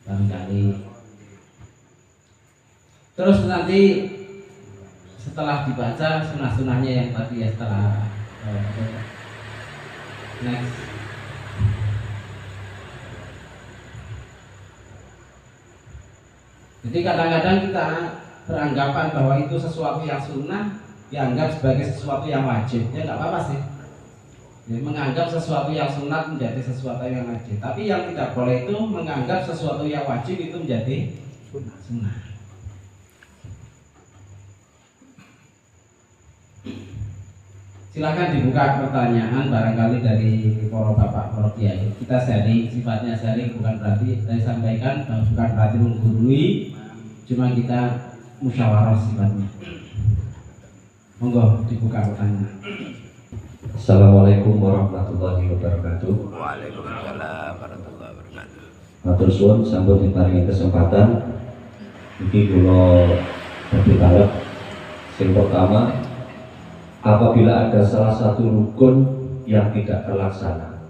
barangkali. Terus nanti setelah dibaca sunnah-sunnahnya yang tadi ya setelah next. Jadi kadang-kadang kita beranggapan bahwa itu sesuatu yang sunnah dianggap sebagai sesuatu yang wajib. Ya nggak apa-apa sih. Jadi menganggap sesuatu yang sunat menjadi sesuatu yang wajib. Tapi yang tidak boleh itu menganggap sesuatu yang wajib itu menjadi sunnah. Silakan dibuka pertanyaan barangkali dari para bapak, para kiai. Kita sharing, sifatnya sharing, bukan berarti saya sampaikan, bukan berarti menggurui, cuma kita musyawarah sifatnya. Monggo dibuka pertanyaan. Assalamualaikum warahmatullahi wabarakatuh. Waalaikumsalam warahmatullahi wabarakatuh. Matur suwun sampun diparingi kesempatan. Iki kula berbicara. Yang pertama, apabila ada salah satu rukun yang tidak terlaksana,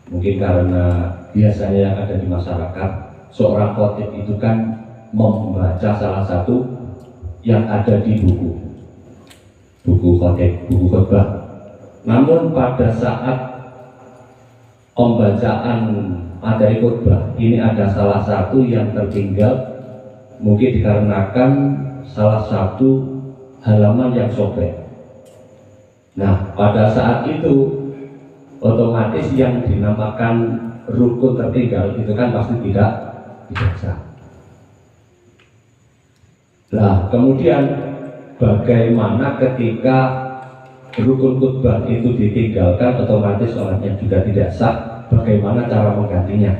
mungkin karena biasanya yang ada di masyarakat, seorang khatib itu kan membaca salah satu yang ada di buku khatib, buku khutbah. Namun pada saat pembacaan materi khutbah ini ada salah satu yang tertinggal, mungkin dikarenakan salah satu halaman yang sobek. Nah, pada saat itu otomatis yang dinamakan rukun tertinggal itu kan pasti tidak dibaca. Nah, kemudian bagaimana ketika rukun khutbah itu ditinggalkan, otomatis sholatnya juga tidak sah. Bagaimana cara menggantinya?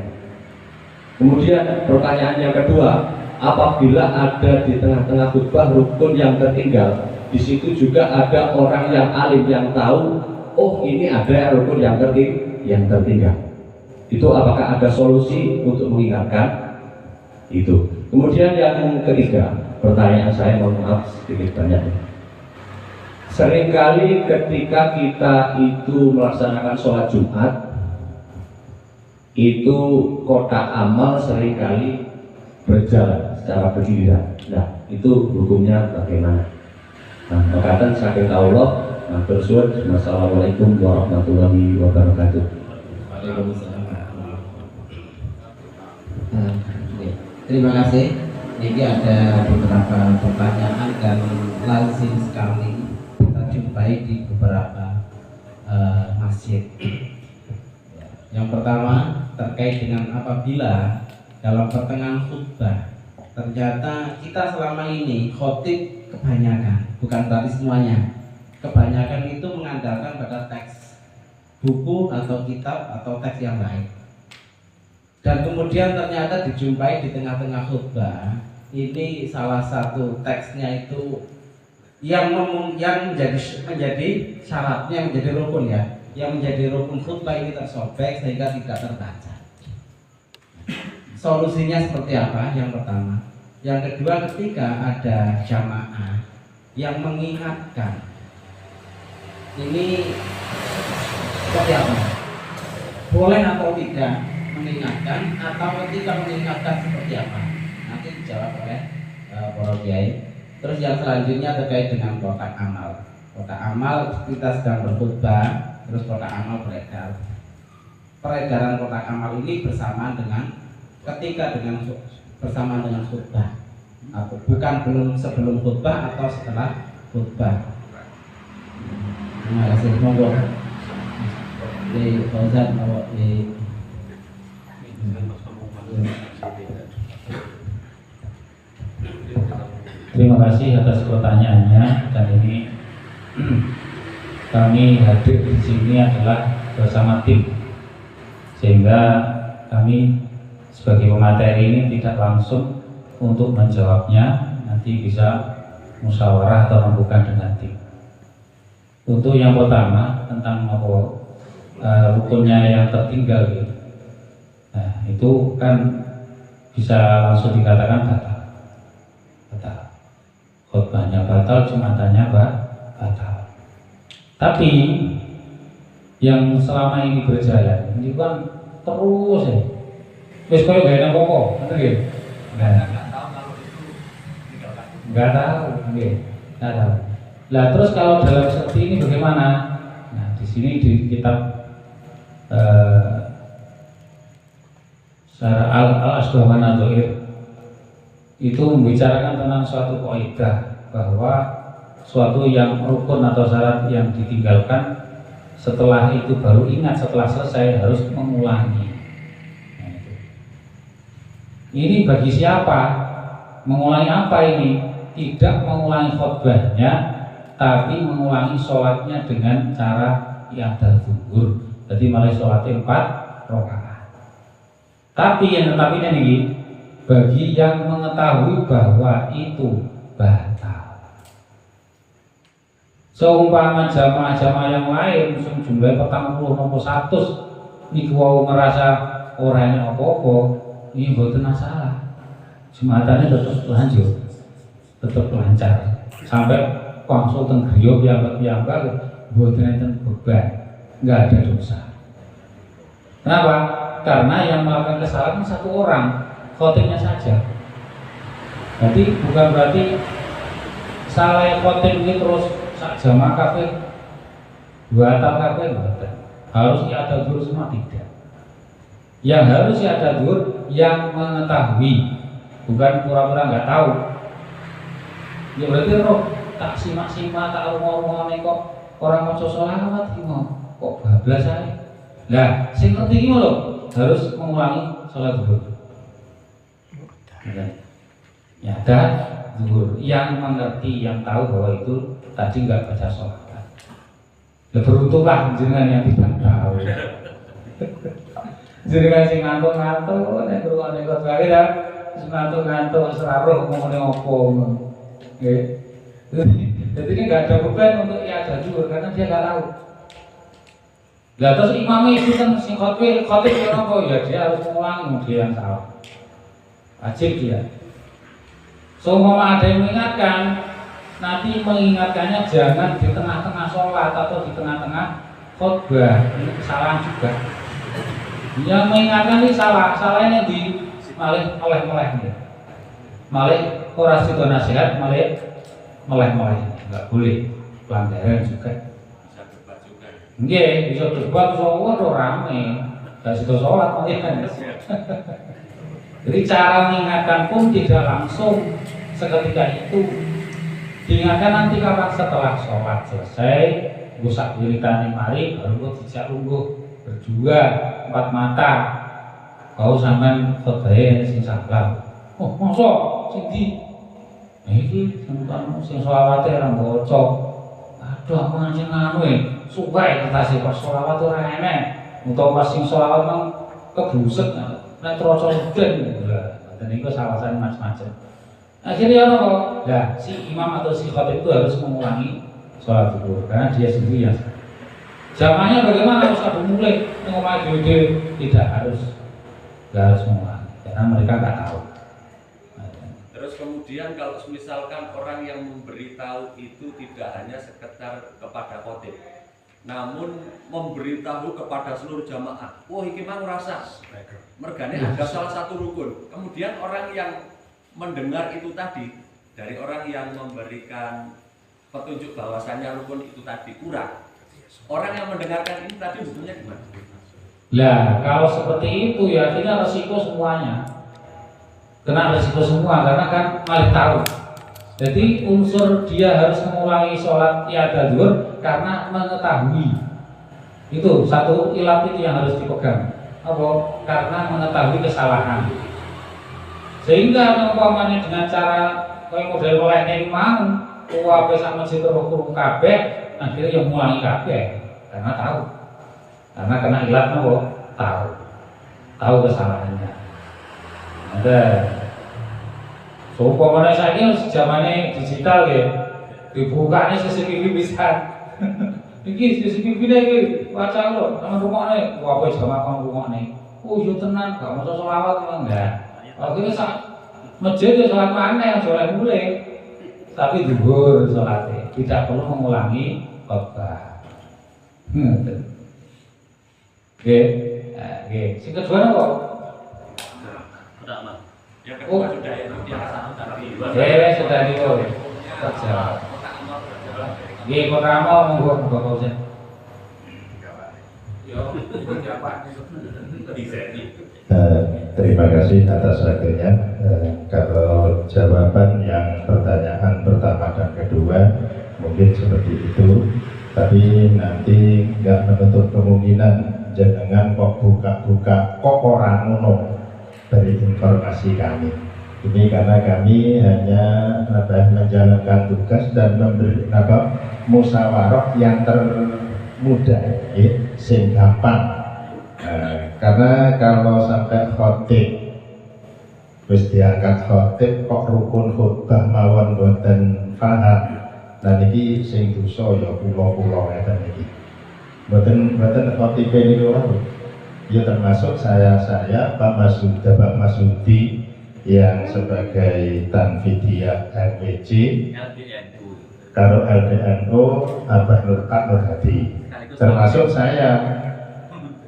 Kemudian pertanyaan yang kedua, apabila ada di tengah-tengah khutbah rukun yang tertinggal, di situ juga ada orang yang alim yang tahu, oh ini ada rukun yang tertinggal. Itu apakah ada solusi untuk mengingatkan itu? Kemudian yang ketiga, pertanyaan saya, mohon maaf sedikit banyak. Seringkali ketika kita itu melaksanakan sholat Jumat, itu kotak amal seringkali berjalan secara bergiliran. Nah, itu hukumnya bagaimana? Nah, makatan saking Allah, matur suwun. Wassalamualaikum warahmatullahi wabarakatuh. Waalaikumsalam. Terima kasih. Ini ada beberapa pertanyaan dan lazim sekali kita jumpai di beberapa masjid. Yang pertama terkait dengan apabila dalam pertengahan khutbah ternyata kita selama ini khotib kebanyakan, bukan berarti semuanya, kebanyakan itu mengandalkan pada teks buku atau kitab atau teks yang lain, dan kemudian ternyata dijumpai di tengah-tengah khutbah ini salah satu teksnya itu yang menjadi syaratnya, menjadi rukun ya, yang menjadi rukun khutbah ini tersobek sehingga tidak terbaca. Solusinya seperti apa? Yang pertama. Yang kedua, ketika ada jamaah yang mengingatkan, ini seperti apa? Boleh atau tidak mengingatkan, atau ketika mengingatkan seperti apa? Nanti dijawab oleh para kiai. Terus yang selanjutnya terkait dengan kotak amal. Kotak amal, kita sedang berkhutbah, terus kotak amal beredar. Peredaran kotak amal ini bersamaan dengan bersamaan dengan khutbah, atau bukan sebelum khutbah atau setelah khutbah. Terima kasih. Monggo di Fauzan mau di Terima kasih atas pertanyaannya, dan ini kami hadir di sini adalah bersama tim, sehingga kami sebagai pemateri ini tidak langsung untuk menjawabnya, nanti bisa musyawarah atau rembukan dengan tim. Untuk yang pertama tentang rukunnya yang tertinggal gitu. Nah, itu kan bisa langsung dikatakan batal. Khutbahnya batal, jumatannya batal. Tapi yang selama ini berjalan ini kan terus ya. Wis koyo gak enak apa, bener ya? Enggak tahu, nggih. Enggak tahu. Lah terus kalau dalam seperti ini bagaimana? Nah, di sini di kitab Syarah Al-Asbah Nadhair itu membicarakan tentang suatu kaidah bahwa suatu yang rukun atau syarat yang ditinggalkan setelah itu baru ingat, setelah selesai harus mengulangi. Nah, itu. Ini bagi siapa? Mengulangi apa ini? Tidak mengulangi khutbahnya, tapi mengulangi sholatnya dengan cara i'adah zuhur. Jadi malah sholatnya 4 rakaat. Tapi yang tetapinya ini bagi yang mengetahui bahwa itu batal. Seumpama jamaah-jamaah yang lain jumlahnya 40 nopo 100 niku wau merasa orangnya apa-apa, ini mboten masalah. Jumatannya tetap lanjut, tetap lancar sampai langsung teng griya piyambak mboten enten beban, enggak ada dosa. Kenapa? Karena yang melakukan kesalahan satu orang, khotibnya saja. Jadi bukan berarti salah khotib ini terus sak jamaah kabeh batal kabeh, harus ada dulu semua, tidak. Yang harus ada dulu yang mengetahui, bukan pura-pura nggak tahu. Ya berarti roh tak simak-simak, tak ngomong-ngomong kok orang mau sholawat kok bablas aja. Nah, sing ngerti iki lho harus mengulangi sholat zuhur. Ya, dan zuhur yang mengerti, yang tahu bahwa itu tadi nggak baca sholat. Beruntunglah jenengan yang tidak tahu. Jenengan sing ngantuk-ngantuk nek ngrungokne khotbah kita wis ngantuk-ngantuk wis ora roh ngomongane opo. Nggih. Jadi ini nggak ada beban untuk iadah zuhur karena dia nggak tahu. Lah terus imamnya itu kan sing khotib ya apa ya dia harus mengulangi dia yang salah. Wajib dia. Seumpama ada yang mengingatkan, nanti mengingatkannya jangan di tengah-tengah sholat atau di tengah-tengah khotbah. Ini kesalahan juga. Yang mengingatkan ini salahnya di malih nih. Malih ora sida nasihat, malih nggak boleh pelanggaran juga. Bisa debat juga. Nggih, bisa debat soal rame. Gak sida sholat malih kan. Jadi cara mengingatkan pun tidak langsung seketika itu. Diingatkan nanti kapan setelah sholat selesai, busak wiritane mari baru dijak lungguh berdua empat mata. Kau sampean khotbah sing sabar. Oh, mosok sing di iki sing selawate ora maca. Aduh, aku ngancing anu suwe kertas pas selawat ora enek. Utawa pas sing selawat mang kebuset nek troco den. Lah, niku salasan macam-macam. Akhirnya apa kok? Nah, si imam atau si khatib itu harus mengulangi sholat zuhur karena dia sendiri yang jamaahnya bagaimana harus ada mulai ngomong tidak harus mengulangi karena mereka nggak tahu. Terus kemudian kalau misalkan orang yang memberitahu itu tidak hanya sekedar kepada khotib, namun memberitahu kepada seluruh jamaah. Wah, iki mang ngrasa mergane ada salah satu rukun. Kemudian orang yang mendengar itu tadi dari orang yang memberikan petunjuk bahwasannya rukun itu tadi kurang. Orang yang mendengarkan ini tadi hukumnya gimana? Lah, kalau seperti itu ya akhirnya resiko semuanya. Kena resiko semua karena kan malah tahu. Jadi unsur dia harus mengulangi sholat iadah zuhur karena mengetahui. Itu satu ilat itu yang harus dipegang. Apa? Karena mengetahui kesalahan. Sehingga umpamanya dengan cara kayak model olehnya mau kuwabe sama situ roh kabeh akhirnya yang mulangi kabeh karena tahu. Karena kena ilat nopo tahu kesalahannya. Ada umpamanya saiki zamane digital ya dibukane CCTV bisa. Iki CCTV iki waca lho nang rumahne kuwabe jamaah kon rumahne. Oh yo tenan gak maca selawat enggak. Akhirnya masjid ya sholat mana, sholat mulai, tapi zuhur sholatnya tidak perlu mengulangi khotbah. Oke, sing kedua apa? Yang kedua sudah itu yang satu tadi. Sudah itu kerja. Oke, pertama monggo Fauzan. Terima kasih atas waktunya. Kalau jawaban yang pertanyaan pertama dan kedua mungkin seperti itu, tapi nanti nggak menutup kemungkinan jangan kok buka-buka kok orang ngono dari informasi kami. Ini karena kami hanya menjalankan tugas dan memberi musyawarah yang termudah, sing gampang. Karena kalau sampai khotib wis diangkat khotib kok rukun khutbah mawon boten paham. Nah niki sing dosa ya kula-kula ngeten iki. Boten khotib niku wae. Ya termasuk saya Pak Masudi yang sebagai Tanfidiyah NWC karo LDNU Abah Nur Hadi. Termasuk saya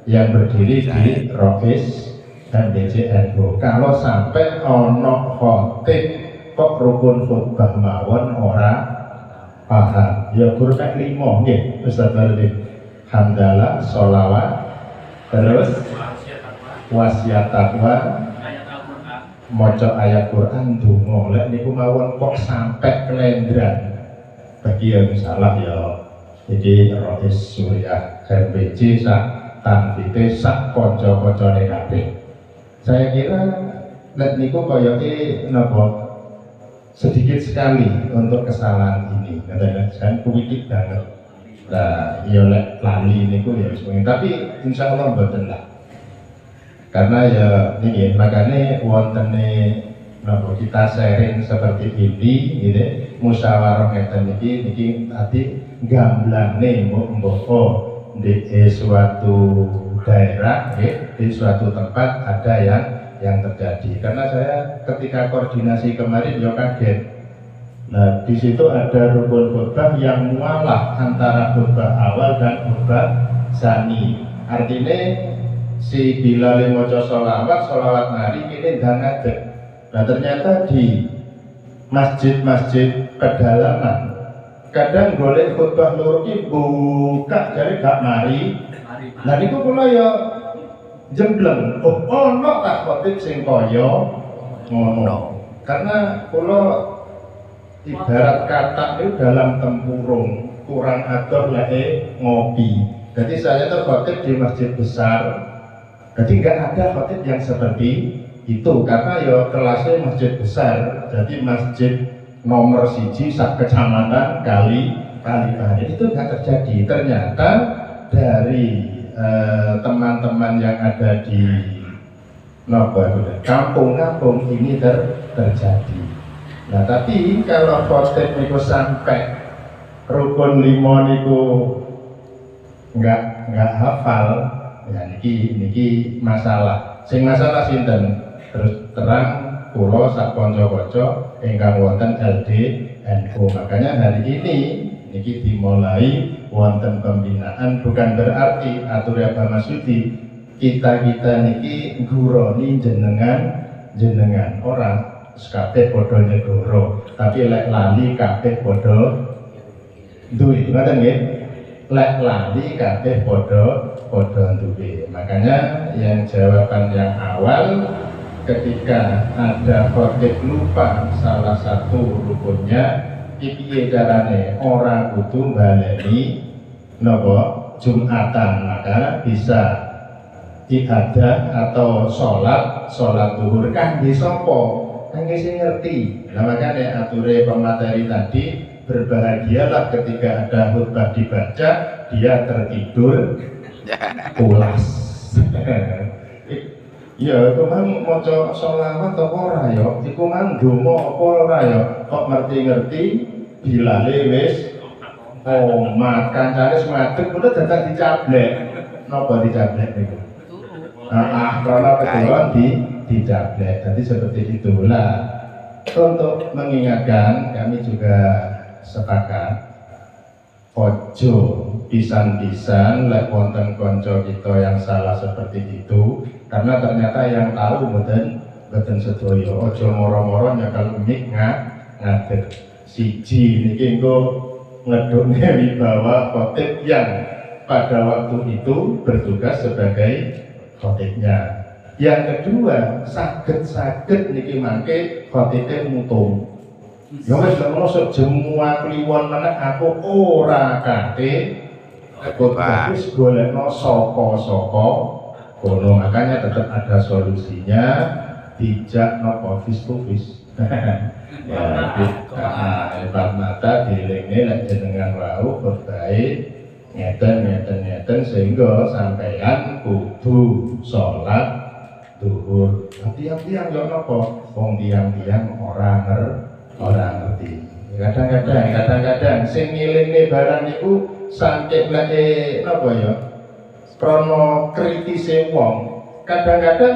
yang berdiri di Rois dan DJNU. Kalau sampai ono khotib kok rukun khutbah mawon ora paham, ya guru nek 5 nggih Ustaz Bardi. Hamdalah, sholawat, terus wasiat takwa, maca ayat Quran, donga. Lek niku mawon kok sampai kelendran. Bagi yang salah ya iki Rois Suriah RPC sak tanfite sak kanca-kancane kabeh. Saya kira nek niku koyoke napa sedikit sekali untuk kesalahan ini. Kadang-kadang kuwitik banget. Nah, ya lek lali niku ya wis mungkin, tapi insya Allah mboten lah. Karena ya ini makanya wontene napa kita sharing seperti ini gitu, musyawarah ngeten niki tadi gamblane mbok di suatu daerah di suatu tempat ada yang terjadi. Karena saya ketika koordinasi kemarin ya kaget. Nah, di situ ada rukun khutbah yang mualah antara khutbah awal dan khutbah sani. Artinya si Bilal maca sholawat mari ini dan ngadeg. Nah, ternyata di masjid-masjid pedalaman kadang golek khutbah loro ki buka jadi gak mari. Nah, niku kula ya jembleng. Oh, ono tak khotib sing kaya ngono. Karena kula ibarat kata itu dalam tempurung kurang adoh lek ngopi. Jadi saya tuh khotib di masjid besar. Jadi nggak ada khotib yang seperti itu karena ya kelasnya masjid besar. Jadi masjid nomor siji sak kecamatan kali itu nggak terjadi. Ternyata dari teman-teman yang ada di kampung-kampung ini terjadi. Nah, tapi kalau khotib niku sampai rukun 5 niku nggak hafal, ya niki masalah. Sing masalah sinten? Terus terang kula sak kanca-kanca ingkang wonten LDNU. Makanya hari ini niki dimulai wonten pembinaan, bukan berarti atur Abah Masudi kita niki ngguroni jenengan orang kabeh padha negara, tapi lek lali kabeh padha duwe. Ngoten nggih? Lek lali kabeh padha duwe. Makanya yang jawaban yang awal ketika ada khotib lupa salah satu rukunnya, piye carane ora kudu baleni napa Jumatan, maka bisa ibadah atau sholat zuhur kangge sapa? Kangge sing ngerti. Nah, makanya ature pemateri tadi, berbahagialah ketika ada khutbah dibaca dia tertidur pulas. Ya, itu mang maca sholawat apa ora ya? Iku mang ndonga apa ora ya? Kok ngerti-ngerti bilale wis makan kancane semadeg udah dadak dicablek. Napa dicablek niku? Karena kebetulan dicablek. Jadi seperti itulah. Untuk mengingatkan, kami juga sepakat ojo pisan-pisan lek wonten konco kita yang salah seperti itu, karena ternyata yang tahu mboten sedaya. Ojo moro-moro nyakal mik ngadeg. Siji niki engko ngedone wibawa khotib yang pada waktu itu bertugas sebagai khotibnya. Yang kedua, saged niki mangke khotibnya mutung. Ya wis lek mosok jemua kliwon meneh aku ora kate wis golekno saka kono. Makanya tetap ada solusinya, dijak nopo face to face. Ya, empat mata dielingne lek jenengan wau berbaik ngeten sehingga sampeyan kudu sholat zuhur. Tiang-tiang yo napa? Wong tiang-tiang ora ngerti. Kadang-kadang sing ngilingne barang niku saking lek napa ya? Krana kritise wong. Kadang-kadang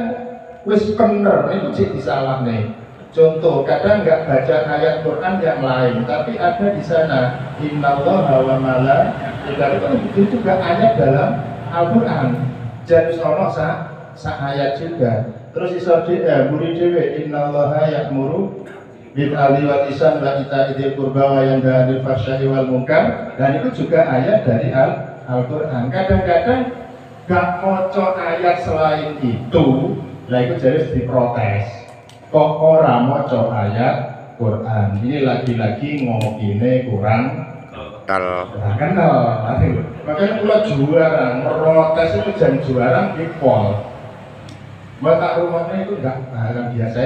wis bener niku sik disalahne. Contoh, kadang nggak baca ayat Quran yang lain, tapi ada di sana innallaha wa malaikatahu, itu juga ayat dalam Al-Quran. Jadi sono sa ayat juga. Terus iso buri dhewe innallaha ya'muru bil adli wal ihsan wa ita'i dzil qurba wa yanha 'anil fahsya'i wal munkar. Dan itu juga ayat dari Al-Quran. Kadang-kadang nggak maca ayat selain itu, lah itu jadi diprotes. Kok ora maca ayat Quran? Ini lagi-lagi ngopine kurang kenal. Makanya pula juara, protes itu jangan juara di pol. Mata rumahnya itu enggak barang biasa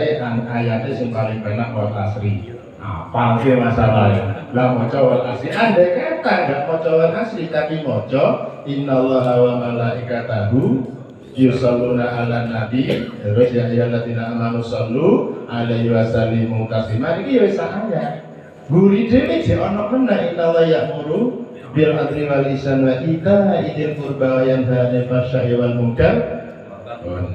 ayatnya yang paling penak buat asri. Apa sih masalahnya? Lah maca wal asri, andai kata nggak maca wal asri tapi maca innallaha wa malaikatahu yusalluna ala nabi, terus ya ayyuhalladzina amanu shallu alaihi wa sallimu taslima. Iki ya wis ayat. Guri dhewe jek ana meneh innallaha ya'muru bil adli wal ihsan wa itaa'il qurba wa yanha 'anil fahsya'i wal munkar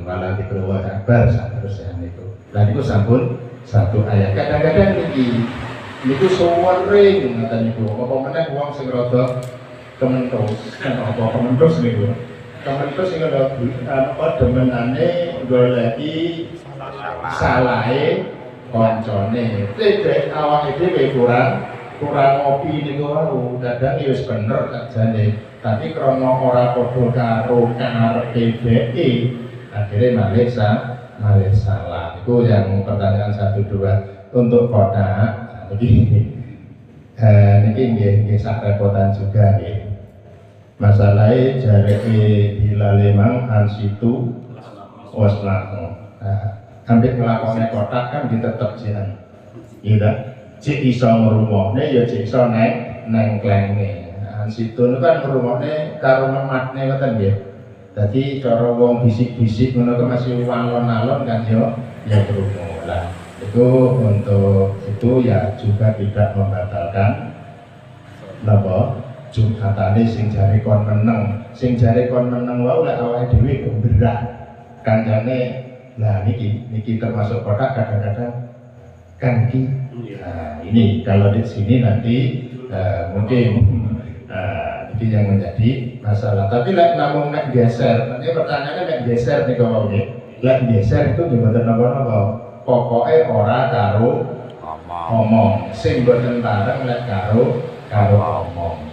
wala dzikrullahi akbar saterusnya niku. Lah niku sampun satu ayat. Kadang-kadang niku sering ngoten niku. Apa meneh wong sing rada kementus. Apa kementus niku? Kementus sing rada apa demenane goleki salahe kancane. Cedhek awake dhewe kurang ngopi niku wau. Kadang ya wis bener sakjane. Tapi krana ora padha karo karepe dhewe, akhirnya malah salah. Itu yang pertanyaan 1, 2 untuk kota. Niki nggih sak repotan juga nggih. Masalahnya jareke dilale mang ansitu waslahu. Hampir nglakone kotak kan ditetep jian. Iya ta? Cek iso ngrumohne ya cek iso nengklengne. Ansitu niku kan ngrumohne karo mematne ngoten nggih. Jadi cara wong bisik-bisik ngono kok masih alon-alon kan ya krungu lah. Itu untuk itu ya juga tidak membatalkan napa Jumatane sing jare kon meneng wae lek awake dhewe gemberak kancane. Lah niki termasuk kotak kadang-kadang kan iki. Nah, ini kalau di sini nanti mungkin itu yang menjadi masalah. Tapi lek namung nek geser, nanti pertanyaannya nek geser nih kalau nggih. Lek geser itu mboten napa-napa. Pokoke ora karo omong. Sing mboten bareng lek karo omong.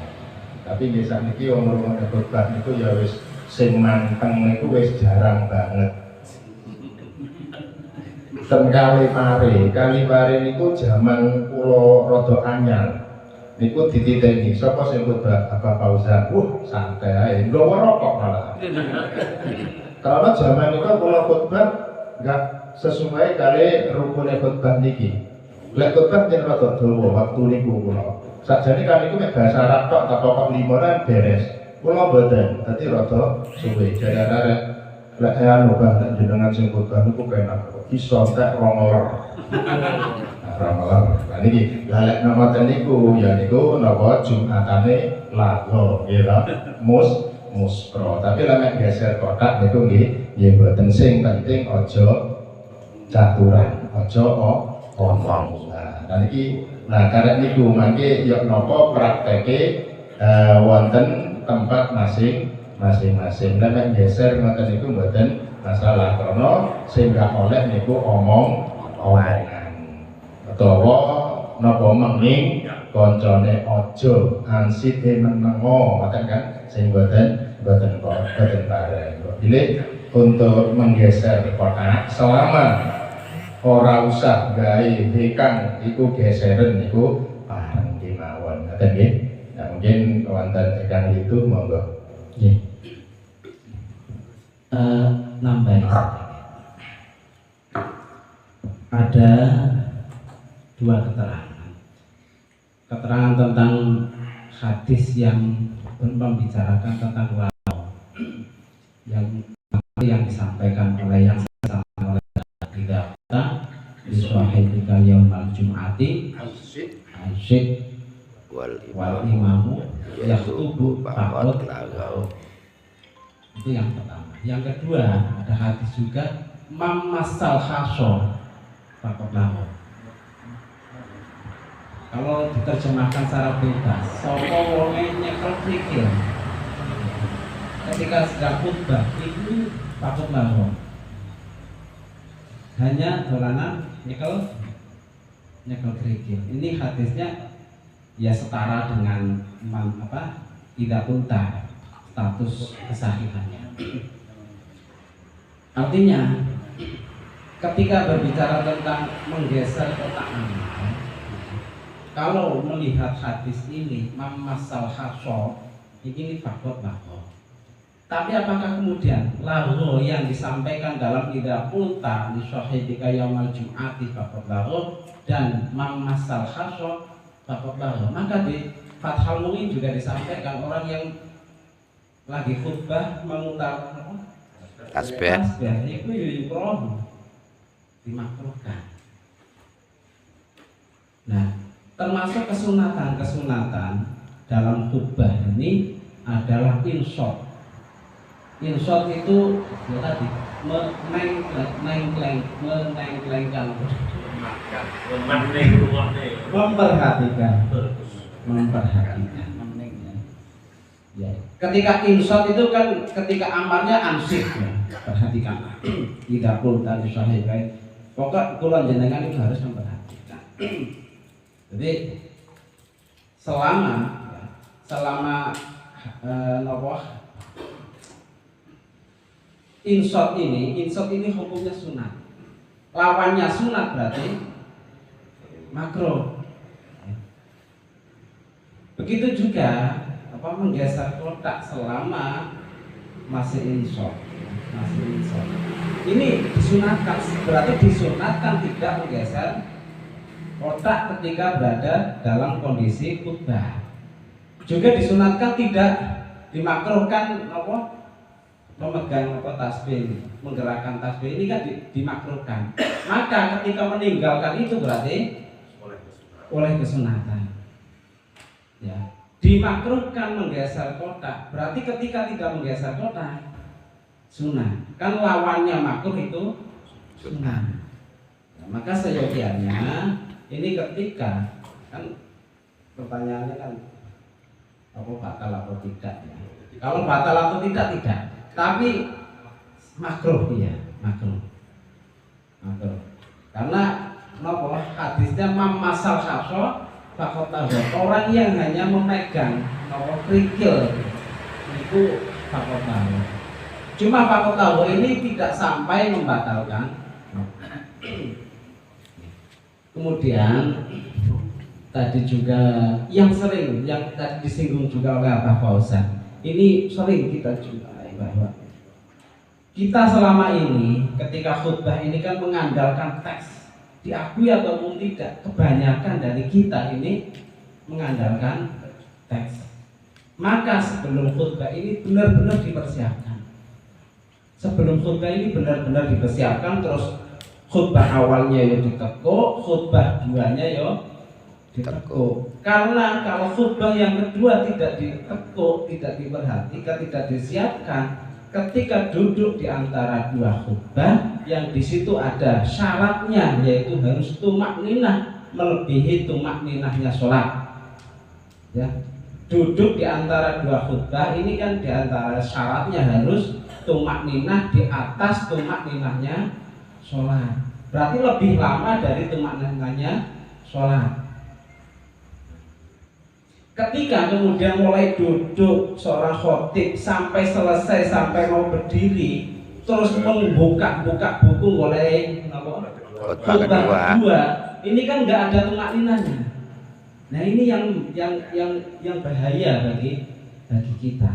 Tapi nggih sakniki wong rumah khotbah niku ya wis sing manteng niku wis jarang banget. Ten Kalipare niku jaman kula rada anyar. Niku dititeni sapa sing khotbah apa Fauzan. Santai ae, nggawa rokok malah. Karena zaman niku kula khotbah enggak sesuai kali rukune khotbah niki. Lek khotbah yen rada dawa waktu niku kula. Sakjane kan niku mek bahasa Arab tok tak pokok 5 lan beres. Kula mboten, dadi rada suwe. Jadi arek lek anu Bang jenengan sing khotbah niku penak kok iso tak ronger. Ramalan. Nah niki lalek ngoten niku ya niku napa Jumatane lago nggih ta. Muspro. Tapi lek geser kotak niku nggih mboten sing penting aja caturan, aja omong. Nah niki karek niku mangke ya napa prakteke wonten tempat masing-masing. Lek geser ngoten niku mboten masalah karena sing gak oleh niku omongan. Utawa napa menging kancane aja ansite menengo ngoten kan sing boten bareng. Pilih untuk menggeser kotak selama ora usah gawe hekang iku geseren niku bareng kemawon ngoten nggih. Nah mungkin wonten hekang itu monggo. Nggih. Nambahin ada 2 keterangan tentang hadis yang membicarakan tentang walau yang disampaikan oleh yang sama oleh kita di sahihikal yaumal jum'ati asyik wal imamu yaktubu faqad lagaw. Itu yang pertama. Yang kedua ada hadis juga mamasal khaso faqad lagaw. Kalau diterjemahkan secara bebas, sapa wonge nyekel pikir ketika sedang khutbah itu takut lahon. Hanya dolanan nyekel kerikil. Ini hadisnya ya setara dengan tidak unta status kesahihannya. Artinya ketika berbicara tentang menggeser kotak amal, kalau melihat hadis ini mamasal haso ini fakot bahwa Tapi apakah kemudian lahu yang disampaikan dalam idza qulta li sahibika yaumal jum'ati faqad lahu dan mamasal khasya faqad lahu, maka di Fathul Muin juga disampaikan orang yang lagi khutbah memutar Tasbih. itu yukroh dimakruhkan. Nah, termasuk kesunatan dalam khutbah ini adalah inshot. Inshot itu ya tadi menengklengkan, memperhatikan. Ya. Ketika inshot itu kan ketika amarnya ansih ya. Perhatikan. Tidak pun tadi sahih. Pokok kulon jenengan itu harus memperhatikan. Jadi selama insot ini hukumnya sunat. Lawannya sunat berarti makruh. Begitu juga menggeser kotak selama masih insot. Ini disunatkan, berarti disunatkan tidak menggeser kotak ketika berada dalam kondisi khutbah. Juga disunatkan tidak dimakruhkan memegang tasbih, menggerakkan tasbih ini kan dimakruhkan. Maka ketika meninggalkan itu berarti oleh kesunatan. Ya, dimakruhkan menggeser kotak, berarti ketika tidak menggeser kotak sunat. Kan lawannya makruh itu sunat. Nah, maka seyogianya ini ketika kan pertanyaannya kan batal atau tidak ya. Kalau batal atau tidak. Tapi makruh ya, makruh. Karena hadisnya mamasal khasya faqad orang yang hanya memegang kerikil itu faqad. Cuma faqad ini tidak sampai membatalkan. Kemudian tadi juga yang sering yang tadi disinggung juga oleh Abah Fauzan. Ini sering kita jumpai bahwa kita selama ini ketika khutbah ini kan mengandalkan teks, diakui ataupun tidak, kebanyakan dari kita ini mengandalkan teks. Maka sebelum khutbah ini benar-benar dipersiapkan. Terus khutbah awalnya ya ditekuk, khutbah duanya ya ditekuk. Karena kalau khutbah yang kedua tidak ditekuk, tidak diperhatikan, tidak disiapkan, ketika duduk di antara dua khutbah yang di situ ada syaratnya, yaitu harus tumakninah melebihi tumakninahnya sholat. Ya, duduk di antara dua khutbah ini kan di antara syaratnya harus tumakninah di atas tumakninahnya sholat. Berarti lebih lama dari tumakninahnya sholat. Ketika kemudian mulai duduk seorang khotib sampai selesai, sampai mau berdiri, terus membuka buku mulai khutbah kedua, ini kan nggak ada tumakninahnya. Nah ini yang bahaya bagi kita.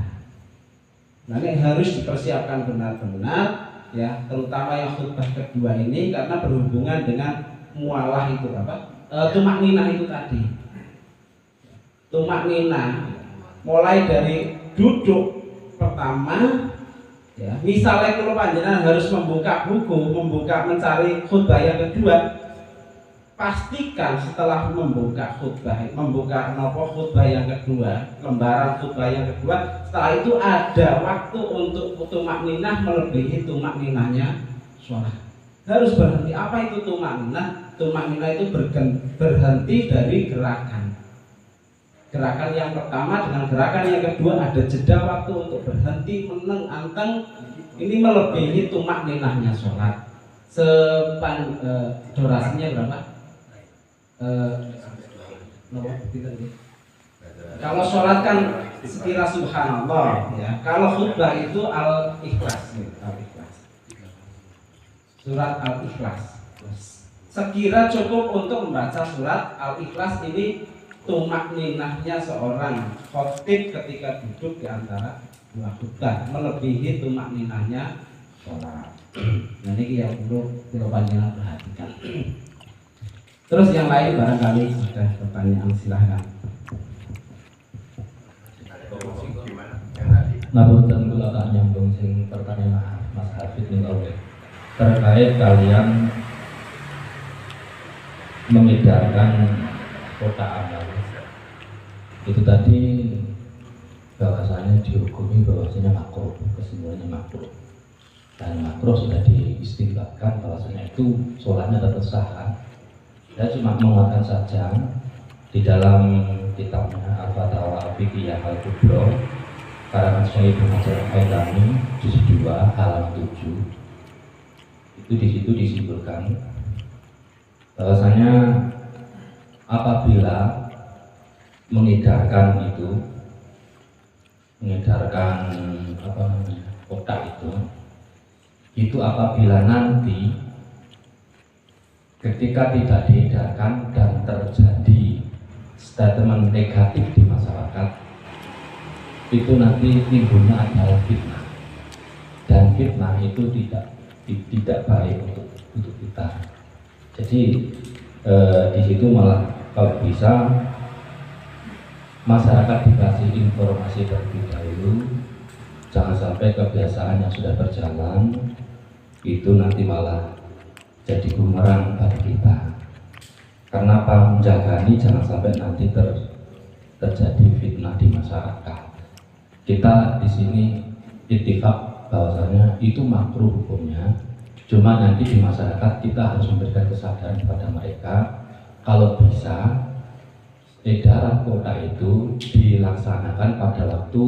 Nah ini harus dipersiapkan benar-benar ya, terutama yang khutbah kedua ini karena berhubungan dengan mualah itu tumakninah itu tadi. Tumakninah mulai dari duduk pertama ya, misalnya kalau panjenengan harus membuka buku, mencari khutbah yang kedua, pastikan setelah membuka khutbah yang kedua, lembaran khutbah yang kedua, setelah itu ada waktu untuk tumakninah melebihi tumakninahnya sholat. Harus berhenti. Apa itu tumakninah? Tumakninah itu berhenti dari gerakan yang pertama dengan gerakan yang kedua ada jeda waktu untuk berhenti, meneng, anteng. Ini melebihi tumakninahnya sholat. Durasinya berapa? Kalau sholat kan sekira subhanallah ya. Kalau khutbah itu al-ikhlas. Surat al-ikhlas. Sekira cukup untuk membaca surat al-ikhlas ini tumak ninahnya seorang khotib ketika duduk di antara dua khutbah melebihi tumak ninahnya sholat. Nah ini yang perlu panjenengan perhatikan. Terus yang lain barangkali sudah pertanyaan, silahkan. Ngapunten kula tak nyambung sing pertanyaan Mas Hafid nih terkait kalian mengedarkan kota amal. Itu tadi bahwasanya dihukumi bahwasanya makruh, kesimpulannya makruh. Dan makruh sudah diistinbatkan bahwasanya itu sholatnya tetap sah kan. Saya cuma menguatkan saja di dalam kitabnya Al-Fatawa Al-Fiqhiyah Al-Kubra karangan Syekh Ibnu Hajar Al-Haytami juz 2 halaman 7. Itu di situ disimpulkan bahwasanya apabila mengedarkan kotak itu apabila nanti ketika tidak diedarkan dan terjadi statement negatif di masyarakat, itu nanti timbulnya adalah fitnah, dan fitnah itu tidak baik untuk kita. Jadi di situ malah kalau bisa masyarakat dikasih informasi terlebih dahulu, jangan sampai kebiasaan yang sudah berjalan itu nanti malah jadi bumerang bagi kita. Karena apa? Menjaga ini jangan sampai nanti terjadi fitnah di masyarakat. Kita di sini ittifaq bahwasanya itu makruh hukumnya. Cuma nanti di masyarakat kita harus memberikan kesadaran kepada mereka kalau bisa edaran kota itu dilaksanakan pada waktu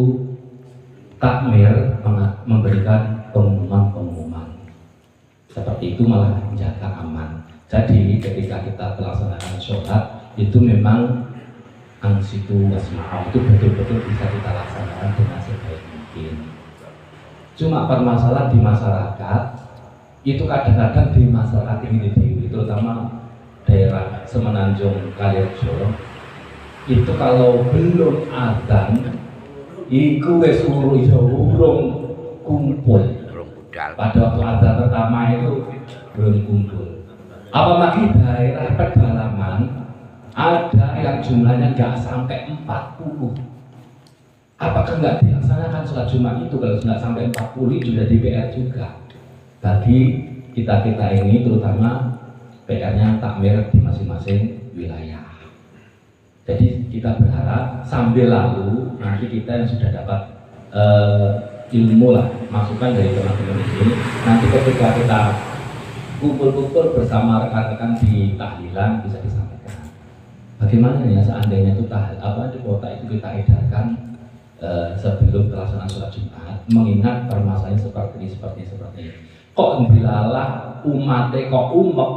takmir, memberikan pengumuman seperti itu malah menjaga aman. Jadi ketika kita melaksanakan sholat itu memang angsitu wasma'au itu betul-betul bisa kita laksanakan dengan sebaik mungkin. Cuma permasalahan di masyarakat itu kadang-kadang di masyarakat ini terutama daerah Semenanjung Kalirejo itu kalau belum adzan iku wis urung kumpul. Pada waktu adzan pertama itu belum kumpul. Apalagi daerah pedalaman ada yang jumlahnya nggak sampai 40. Apakah nggak dilaksanakan sholat Jumat itu? Kalau nggak sampai 40 itu jadi PR juga bagi kita ini, terutama PR-nya takmir di masing-masing wilayah. Jadi kita berharap sambil lalu nanti kita yang sudah dapat ilmu lah, masukan dari teman-teman ini, nanti ketika kita kumpul-kumpul bersama rekan-rekan di tahlilan bisa disampaikan bagaimana ya seandainya itu di kota itu kita edarkan sebelum pelaksanaan sholat Jumat, mengingat permasalahan seperti ini. Kok dilalah umatnya kok umek,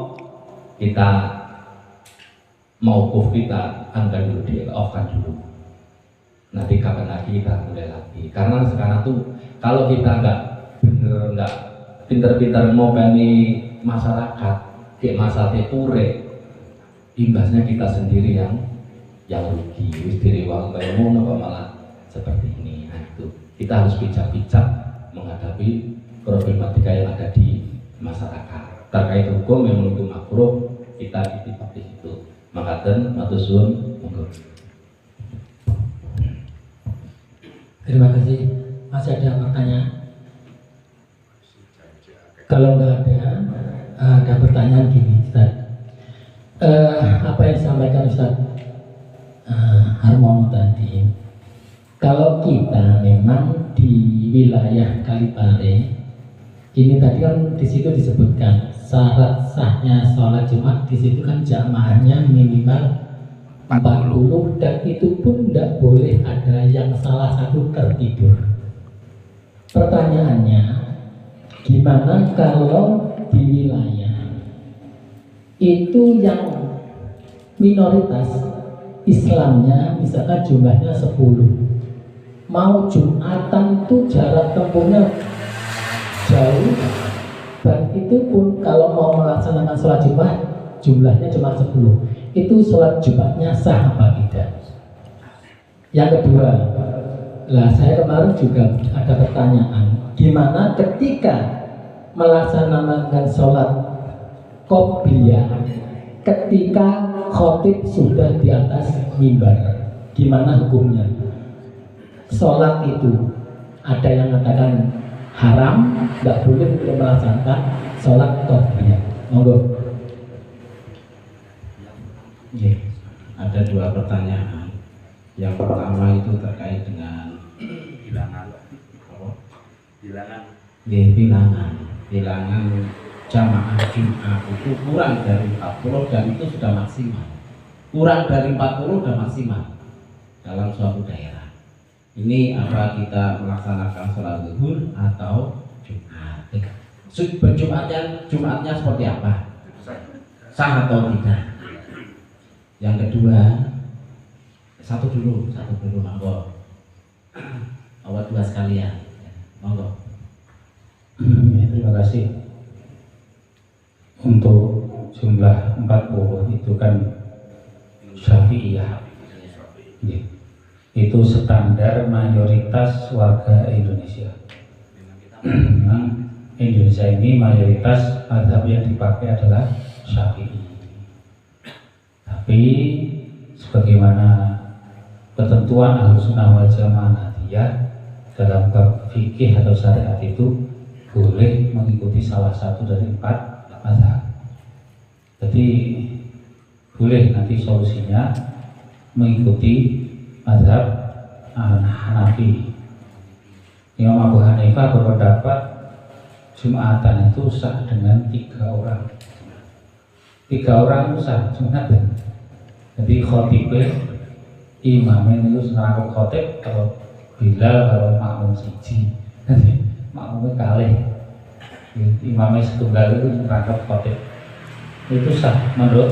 kita mauquf kita angkat dulu, di-off-kan dulu. Nanti kapan lagi kita mulai lagi. Karena sekarang tuh kalau kita nggak pinter-pinter mau pengen masyarakat kayak masalah pure, imbasnya kita sendiri yang rugi. Wis direwang kayak ngono kok malah seperti ini. Nah itu kita harus bijak-bijak menghadapi problematika yang ada di masyarakat. Terkait hukum memang itu makruh, kita ittifaq di situ. Makaten matur suwun, monggo. Terima kasih. Masih ada pertanyaan? Kalau nggak ada pertanyaan gini, Ustaz. Apa yang disampaikan Ustaz Harmono tadi, kalau kita memang di wilayah Kalipare, ini tadi kan di situ disebutkan syarat sahnya sholat Jumat di situ kan jamaahnya minimal 40 dan itu pun tidak boleh ada yang salah satu tertidur. Pertanyaannya, gimana kalau di wilayah itu yang minoritas Islamnya misalkan jumlahnya 10, mau Jumatan tuh jarak tempuhnya jauh, dan itu pun kalau mau melaksanakan sholat Jumat jumlahnya cuma 10, itu sholat Jumatnya sah apa tidak? Yang kedua, lah saya kemarin juga ada pertanyaan, gimana ketika melaksanakan sholat qobliyah ketika khotib sudah di atas mimbar, gimana hukumnya? Sholat itu ada yang mengatakan haram, nggak boleh untuk melaksanakan sholat qobliyah. Monggo. Ada dua pertanyaan. Yang pertama itu terkait dengan bilangan jamaah Jumat itu kurang dari 40 dan itu sudah maksimal. Kurang dari 40 sudah maksimal dalam suatu daerah. Ini apa kita melaksanakan sholat zuhur atau Jumat? Jumatnya seperti apa? Sah atau tidak? Yang kedua, satu dulu monggo. Awal dua sekalian, monggo. Terima kasih. Untuk jumlah 40 itu kan Syafi'iyah. Itu standar mayoritas warga Indonesia. Memang Indonesia ini mayoritas mazhab yang dipakai adalah Syafi'i. Tapi sebagaimana ketentuan Ahlussunnah wal Jamaah Nahdiyah dalam bab fikih atau syariat itu boleh mengikuti salah satu dari 4 mazhab. Jadi boleh nanti solusinya mengikuti mazhab Hanafi. Imam Abu Hanifah berpendapat Jumatan itu sah dengan 3 orang. 3 orang itu sah Jumatan. Jadi khotibnya imamnya itu serangkap khotib, kalau Bilal kalau makmum siji, nanti makmumnya kalih. Imamnya setunggal itu serangkap khotib. Itu sah menurut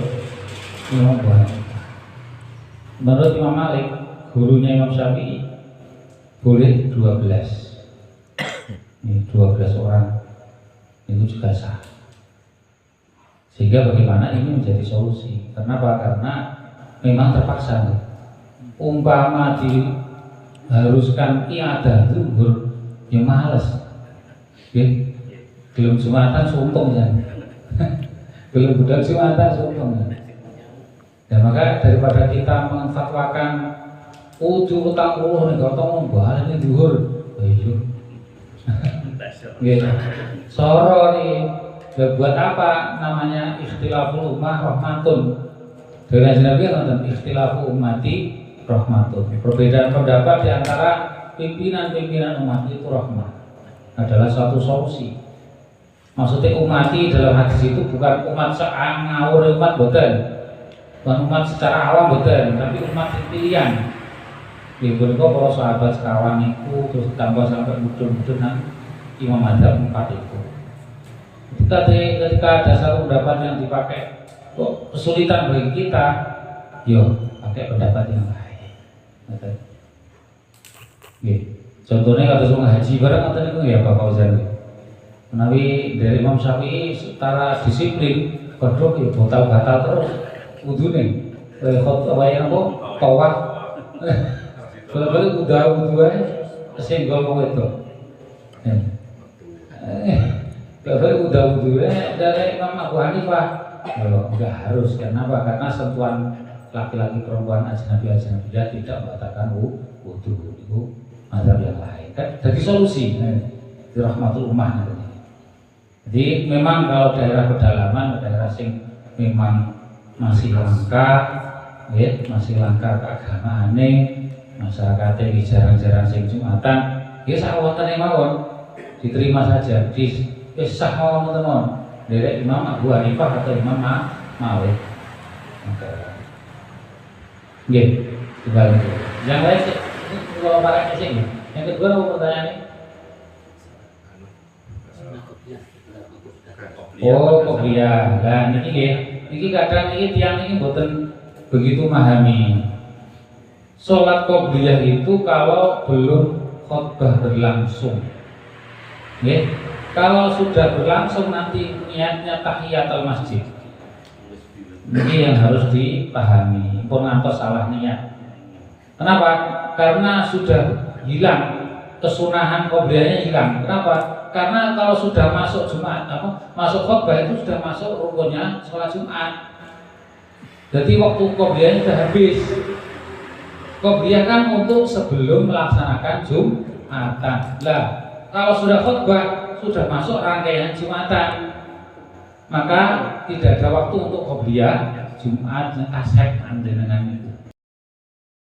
Imam Abu Hanifah. Menurut Imam Malik, gurunya Imam Syafi'i, boleh 12. Ini 12 orang itu juga sah. Sehingga bagaimana ini menjadi solusi? Kenapa? Karena memang terpaksa. Umpama diharuskan iadah zuhur, ya males. Belum Jumatan suntung ya. Belum budak Jumatan suntung. Dan maka daripada kita memfatwakan udah utang puluh nih, kalau membahas ini zuhur, ayo. Soro nih, buat apa namanya ikhtilaful ummah rahmatun? Dengan Nabi tentang ikhtilafu ummati rahmatun. Perbedaan pendapat di antara pimpinan-pimpinan umat itu rahmat, adalah suatu solusi. Maksudnya umati dalam hadis itu bukan umat seangawur, umat boten, bukan umat secara awam boten, tapi umat pilihan. Ibu kok para sahabat sekawan itu terus tambah sampai mudun-mudun imam mazhab 4 itu. Ketika ada satu pendapat yang dipakai kok kesulitan bagi kita, yo pakai pendapat yang lain. Contohnya kata sungai haji barang atau itu ya Pak Fauzan. Menawi dari Imam Syafi'i secara disiplin, kodok ya batal terus wudune. Khotbah yang apa? Tawaf. Kalau udah kesenggol mau itu. Kalau udah dari Imam Abu Hanifah, enggak harus. Kenapa? Karena sentuhan laki-laki perempuan ajnabi-ajnabiyah tidak membatalkan wudu. Itu mazhab yang lain. Kan jadi solusi. Di rahmatul ummah. Jadi memang kalau daerah pedalaman, daerah sing memang masih langka, masih langka keagamaane, masyarakatnya jarang-jarang sing Jumatan, ya sawetene mawon diterima saja. Sah mawon teman dari Imam Abu Hanifah atau Imam Malik. Nggih, tinggal itu. Yang lain kalau para sing. Yang kedua apa pertanyaannya? Oh, qobliyah. Lah niki nggih, niki kadang niki tiyang niki mboten begitu memahami. Salat qobliyah itu kalau belum khutbah berlangsung. Nggih. Kalau sudah berlangsung nanti niatnya tahiyatul masjid. Ini yang harus dipahami. Pun ngantos salah niat. Kenapa? Karena sudah hilang kesunahan qobliyahnya hilang. Kenapa? Karena kalau sudah masuk Jumat, masuk khotbah itu sudah masuk rukunnya sholat Jumat. Jadi waktu qobliyahnya sudah habis. Qobliyah kan untuk sebelum melaksanakan Jumatan. Lah, kalau sudah khotbah sudah masuk rangkaian Jumatan, maka tidak ada waktu untuk qobliyah Jumat kasek dengan itu.